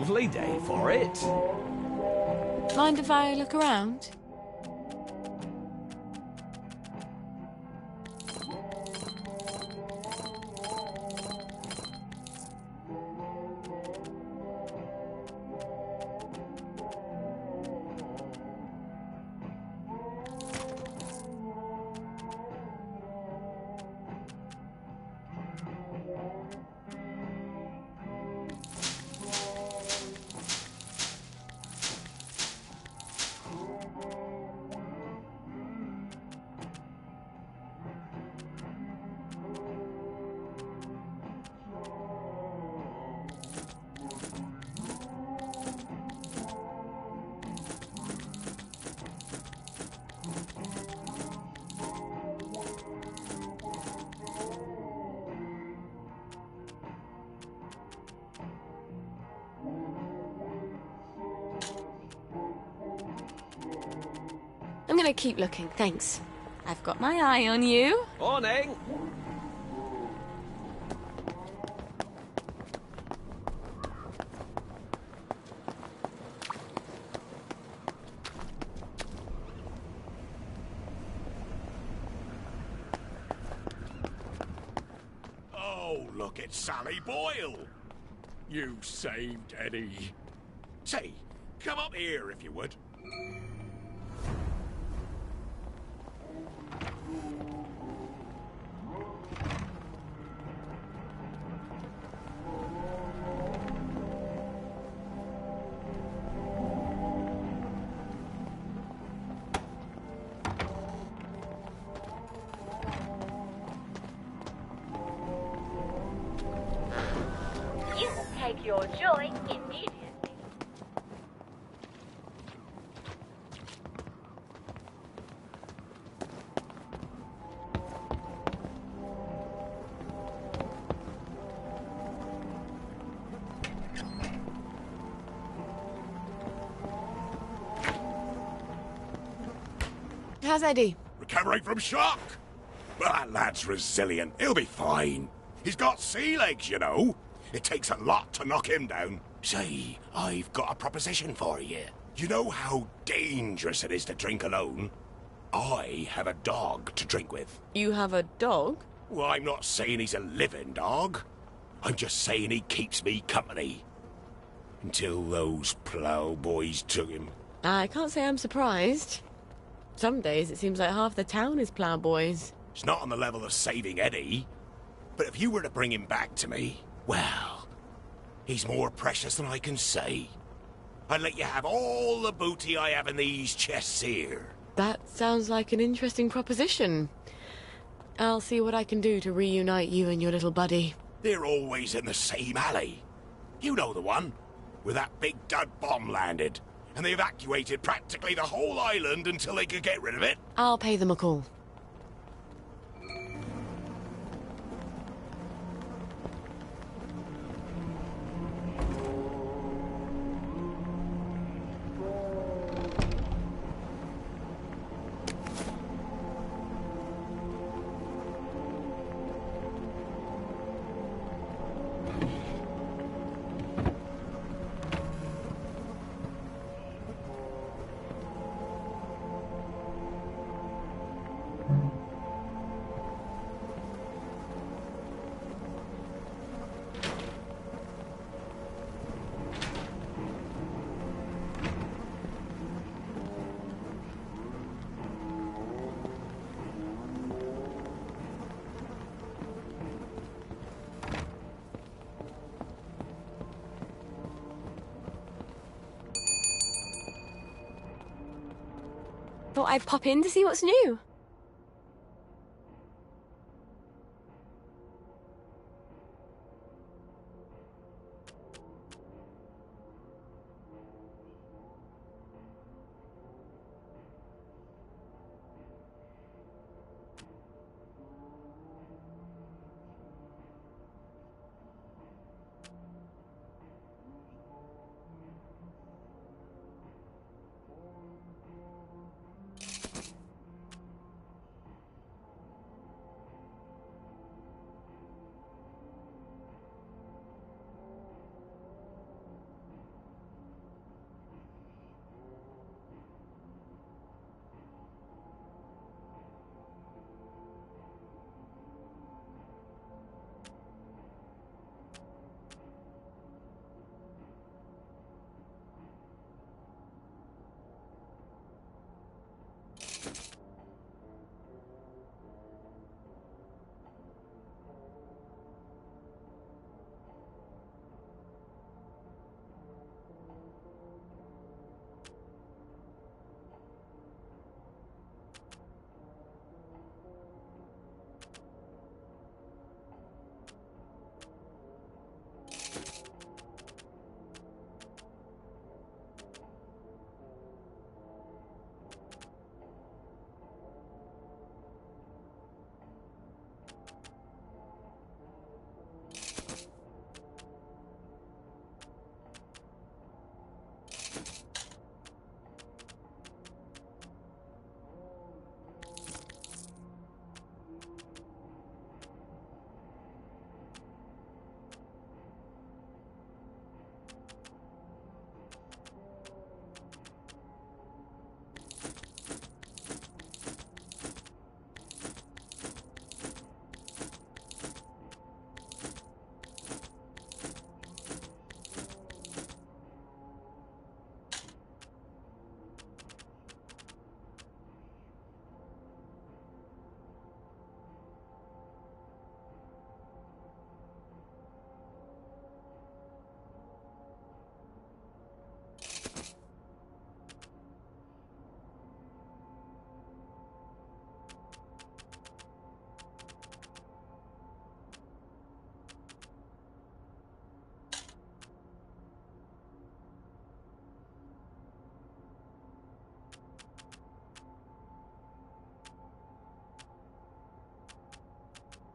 lovely day for it. Mind if I look around? I'm gonna keep looking, thanks. I've got my eye on you. Morning! Oh, look at Sally Boyle! You saved Eddie. Say, come up here if you would. You will take your joy immediately. How's Eddie? Recovering from shock. But that lad's resilient. He'll be fine. He's got sea legs, you know. It takes a lot to knock him down. Say, I've got a proposition for you. You know how dangerous it is to drink alone? I have a dog to drink with. You have a dog? Well, I'm not saying he's a living dog. I'm just saying he keeps me company. Until those plough boys took him. I can't say I'm surprised. Some days it seems like half the town is ploughboys. It's not on the level of saving Eddie. But if you were to bring him back to me, well, he's more precious than I can say. I'd let you have all the booty I have in these chests here. That sounds like an interesting proposition. I'll see what I can do to reunite you and your little buddy. They're always in the same alley. You know the one, where that big dud bomb landed, and they evacuated practically the whole island until they could get rid of it. I'll pay them a call. Thought I'd pop in to see what's new.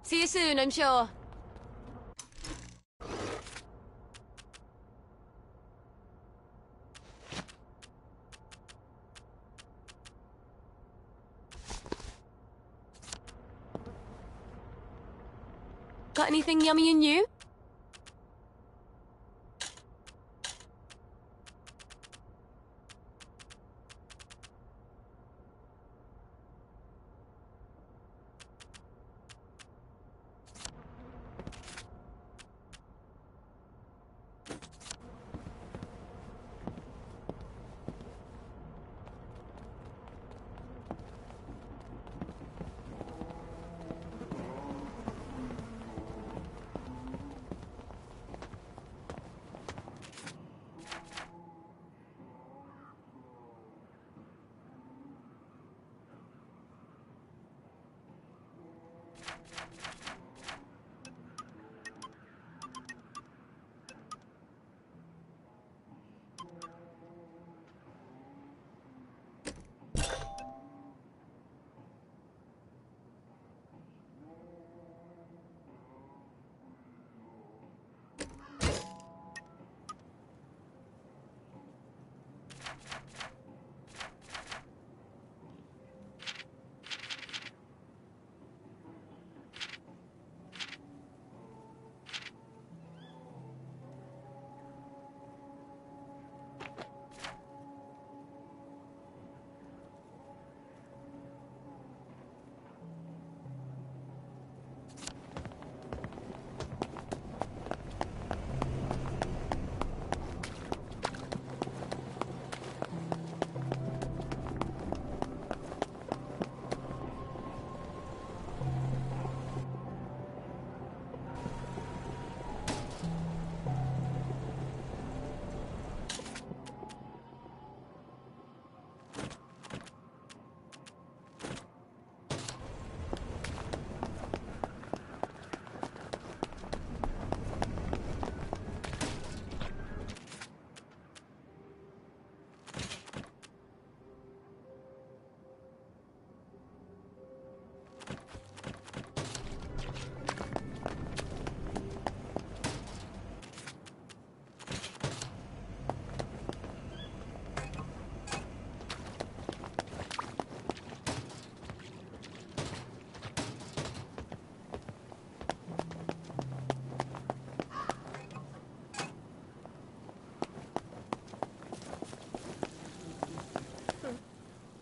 See you soon, I'm sure. Got anything yummy and new?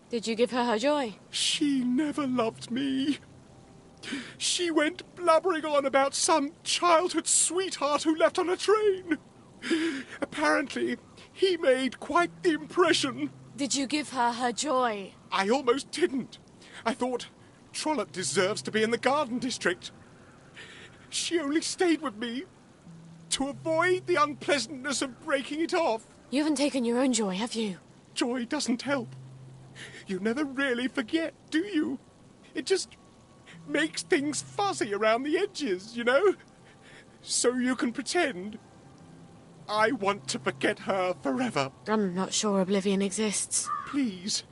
Did you give her her joy? She never loved me. She went blubbering on about some childhood sweetheart who left on a train. Apparently, he made quite the impression. Did you give her her joy? I almost didn't. I thought Trollope deserves to be in the Garden District. She only stayed with me to avoid the unpleasantness of breaking it off. You haven't taken your own joy, have you? Joy doesn't help. You never really forget, do you? It just makes things fuzzy around the edges, you know? So you can pretend. I want to forget her forever. I'm not sure oblivion exists. Please.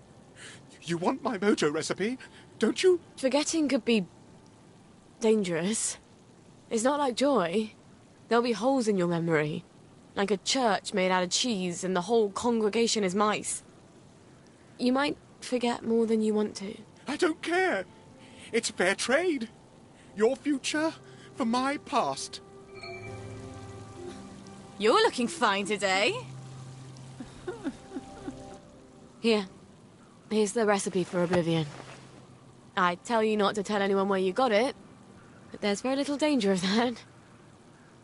You want my mojo recipe, don't you? Forgetting could be dangerous. It's not like joy. There'll be holes in your memory. Like a church made out of cheese and the whole congregation is mice. You might forget more than you want to. I don't care. It's fair trade. Your future for my past. You're looking fine today. Here's the recipe for oblivion. I tell you not to tell anyone where you got it, but there's very little danger of that.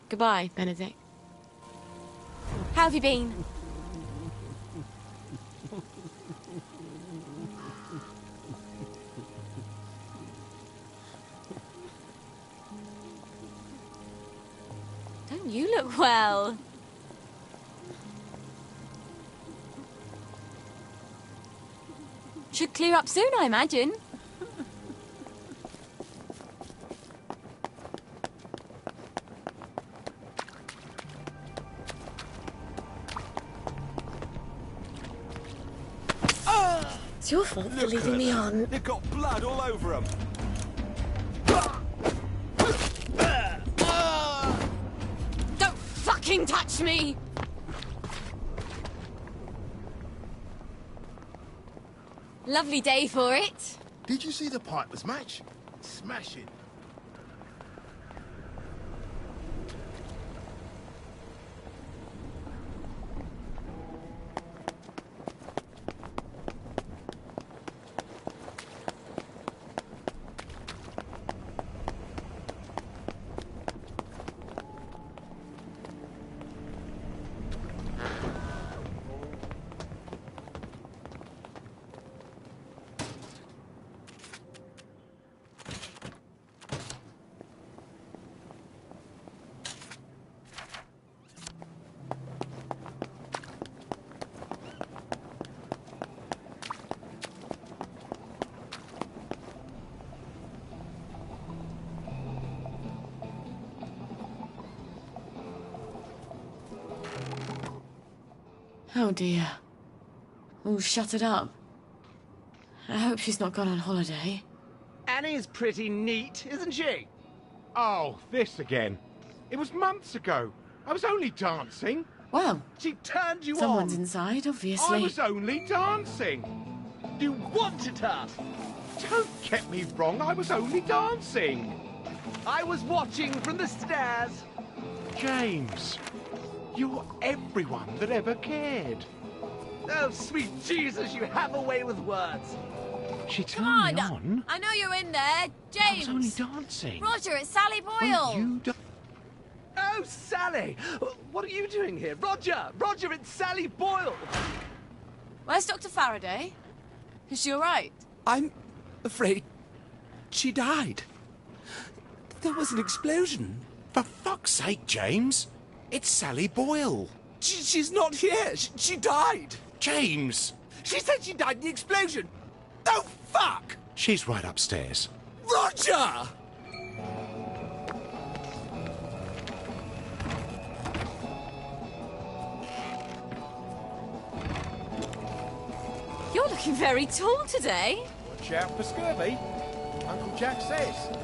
Goodbye, Benedict. How have you been? Don't you look well? Should clear up soon, I imagine. It's your fault for leading me on. They've got blood all over them. fucking touch me! Lovely day for it. Did you see the Piper's match? Smashing. Oh dear. All shuttered up. I hope she's not gone on holiday. Annie's pretty neat, isn't she? Oh, this again. It was months ago. I was only dancing. Well, she turned you someone's on. Inside, obviously. I was only dancing. You wanted her. Don't get me wrong, I was only dancing. I was watching from the stairs. James, you're everyone that ever cared. Oh, sweet Jesus, you have a way with words. She turned me on. I know you're in there. I was only James. dancing. Roger, it's Sally Boyle. Oh, Sally! What are you doing here? Roger! Roger, it's Sally Boyle! Where's Dr. Faraday? Is she all right? I'm afraid she died. There was an explosion. For fuck's sake, James. It's Sally Boyle. She's not here. She died. James! She said she died in the explosion. Oh, fuck! She's right upstairs. Roger! You're looking very tall today. Watch out for scurvy. Uncle Jack says.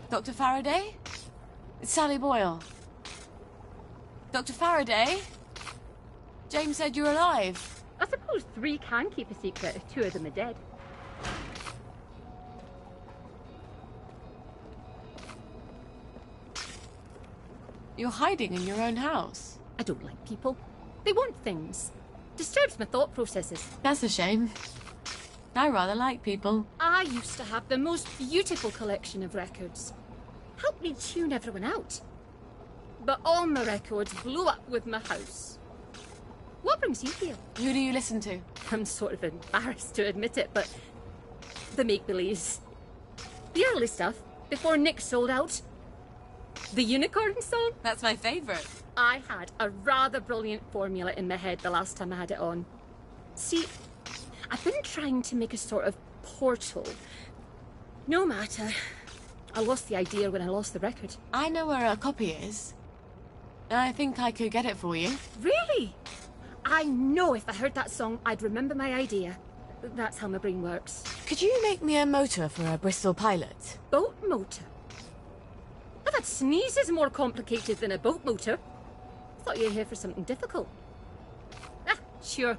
Dr. Faraday? It's Sally Boyle. Dr. Faraday? James said you're alive. I suppose 3 can keep a secret if 2 of them are dead. You're hiding in your own house. I don't like people. They want things. Disturbs my thought processes. That's a shame. I rather like people. I used to have the most beautiful collection of records. Helped me tune everyone out. But all my records blew up with my house. What brings you here? Who do you listen to? I'm sort of embarrassed to admit it, but the make-believes. The early stuff, before Nick sold out. The Unicorn song? That's my favourite. I had a rather brilliant formula in my head the last time I had it on. See, I've been trying to make a sort of portal. No matter. I lost the idea when I lost the record. I know where a copy is. I think I could get it for you. Really? I know if I heard that song, I'd remember my idea. That's how my brain works. Could you make me a motor for a Bristol Pilot? Boat motor? I've had sneezes more complicated than a boat motor. Thought you were here for something difficult. Ah, sure.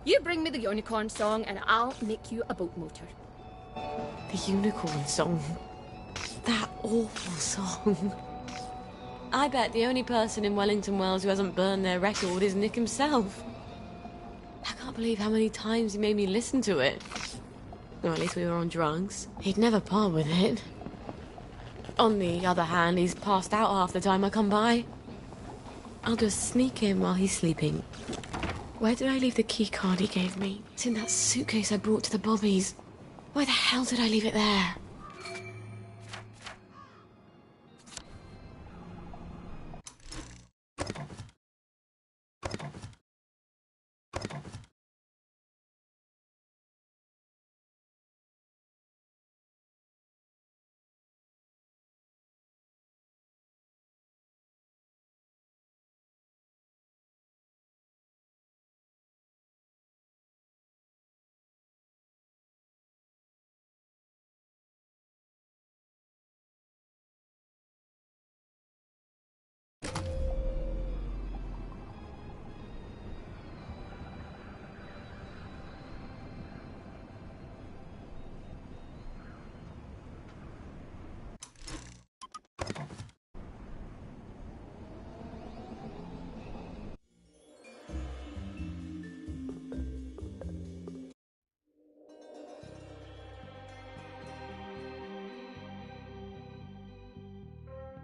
You bring me the unicorn song and I'll make you a boat motor. The unicorn song. That awful song. I bet the only person in Wellington Wells who hasn't burned their record is Nick himself. I can't believe how many times he made me listen to it. Or at least we were on drugs. He'd never part with it. On the other hand, he's passed out half the time I come by. I'll just sneak in while he's sleeping. Where did I leave the key card he gave me? It's in that suitcase I brought to the Bobbies. Why the hell did I leave it there?